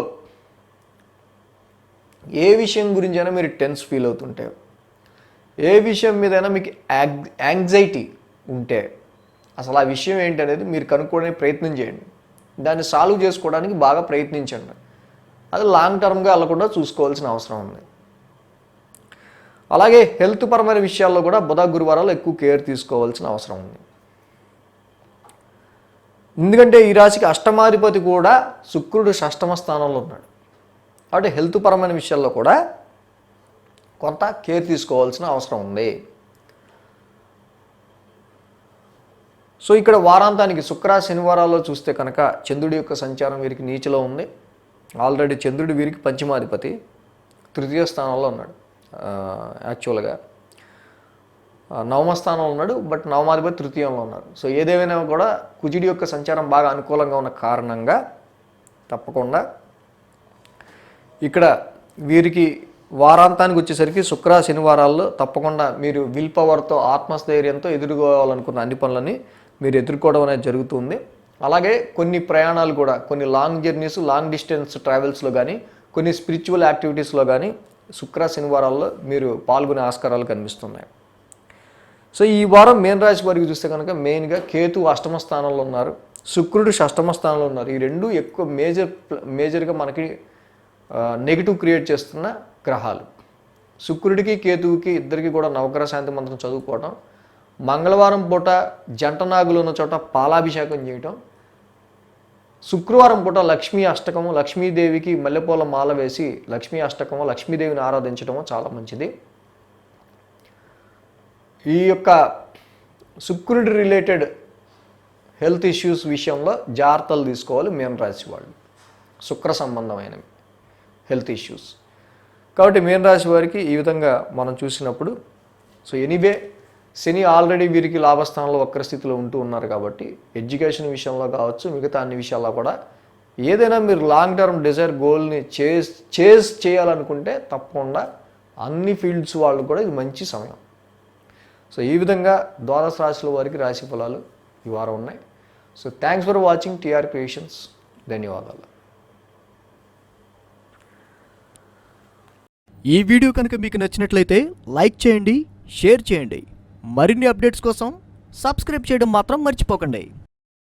ఏ విషయం గురించైనా మీరు టెన్స్ ఫీల్ అవుతుంటే, ఏ విషయం మీదైనా మీకు యాంగ్జైటీ ఉంటే అసలు ఆ విషయం ఏంటనేది మీరు కనుక్కోవడానికి ప్రయత్నం చేయండి. దాన్ని సాల్వ్ చేసుకోవడానికి బాగా ప్రయత్నించండి. అది లాంగ్ టర్మ్గా వెళ్ళకుండా చూసుకోవాల్సిన అవసరం ఉంది. అలాగే హెల్త్ పరమైన విషయాల్లో కూడా బుధ గురువారాలు ఎక్కువ కేర్ తీసుకోవాల్సిన అవసరం ఉంది. ఎందుకంటే ఈ రాశికి అష్టమాధిపతి కూడా శుక్రుడు షష్టమ స్థానంలో ఉన్నాడు. కాబట్టి హెల్త్ పరమైన విషయాల్లో కూడా కొంత కేర్ తీసుకోవాల్సిన అవసరం ఉంది. సో ఇక్కడ వారాంతానికి శుక్ర శనివారాల్లో చూస్తే కనుక చంద్రుడి యొక్క సంచారం వీరికి నీచలో ఉంది. ఆల్రెడీ చంద్రుడు వీరికి పంచమాధిపతి, తృతీయ స్థానంలో ఉన్నాడు. యాక్చువల్గా నవమ స్థానంలో ఉన్నాడు, బట్ నవమాధిపతి తృతీయంలో ఉన్నారు. సో ఏదేమైనా కూడా కుజుడి యొక్క సంచారం బాగా అనుకూలంగా ఉన్న కారణంగా తప్పకుండా ఇక్కడ వీరికి వారాంతానికి వచ్చేసరికి శుక్ర శనివారాల్లో తప్పకుండా మీరు విల్ పవర్తో ఆత్మస్థైర్యంతో ఎదుర్కోవాలనుకున్న అన్ని పనులని మీరు ఎదుర్కోవడం అనేది జరుగుతుంది. అలాగే కొన్ని ప్రయాణాలు కూడా, కొన్ని లాంగ్ జర్నీస్, లాంగ్ డిస్టెన్స్ ట్రావెల్స్లో కానీ, కొన్ని స్పిరిచువల్ యాక్టివిటీస్లో కానీ శుక్ర శనివారాల్లో మీరు పాల్గొనే ఆస్కారాలు కనిపిస్తున్నాయి. సో ఈ వారం మీన రాశి వారికి చూస్తే కనుక మెయిన్గా కేతు అష్టమ స్థానంలో ఉన్నారు, శుక్రుడు షష్టమ స్థానంలో ఉన్నారు. ఈ రెండు ఎక్కువ మేజర్గా మనకి నెగిటివ్ క్రియేట్ చేస్తున్న గ్రహాలు. శుక్రుడికి కేతువుకి ఇద్దరికి కూడా నవగ్రహ శాంతి మంత్రం చదువుకోవడం, మంగళవారం పూట జంట నాగులు ఉన్న చోట పాలాభిషేకం చేయటం, శుక్రవారం పూట లక్ష్మీ అష్టకము, లక్ష్మీదేవికి మల్లెపూల మాల వేసి లక్ష్మీ అష్టకము, లక్ష్మీదేవిని ఆరాధించడము చాలా మంచిది. ఈ యొక్క శుక్రుడి రిలేటెడ్ హెల్త్ ఇష్యూస్ విషయంలో జాగ్రత్తలు తీసుకోవాలి మీన రాశి వాళ్ళు, శుక్ర సంబంధమైనవి హెల్త్ ఇష్యూస్. కాబట్టి మీన రాశి వారికి ఈ విధంగా మనం చూసినప్పుడు, సో ఎనీవే శని ఆల్రెడీ వీరికి లాభస్థానంలో వక్ర స్థితిలో ఉంటూ ఉన్నారు. కాబట్టి ఎడ్యుకేషన్ విషయంలో కావచ్చు, మిగతా అన్ని విషయాల్లో కూడా ఏదైనా మీరు లాంగ్ టర్మ్ డిజైర్ గోల్ని చేజ్ చేయాలనుకుంటే తప్పకుండా అన్ని ఫీల్డ్స్ వాళ్ళు కూడా ఇది మంచి సమయం. సో ఈ విధంగా ద్వాదశ రాశుల వారికి రాశి ఫలాలు ఈ వారం ఉన్నాయి. So thanks for watching TR Creations. ధన్యవాదాలు. ఈ వీడియో కనుక మీకు నచ్చినట్లయితే లైక్ చేయండి, షేర్ చేయండి. మరిన్ని అప్డేట్స్ కోసం సబ్స్క్రైబ్ చేయడం మాత్రం మర్చిపోకండి.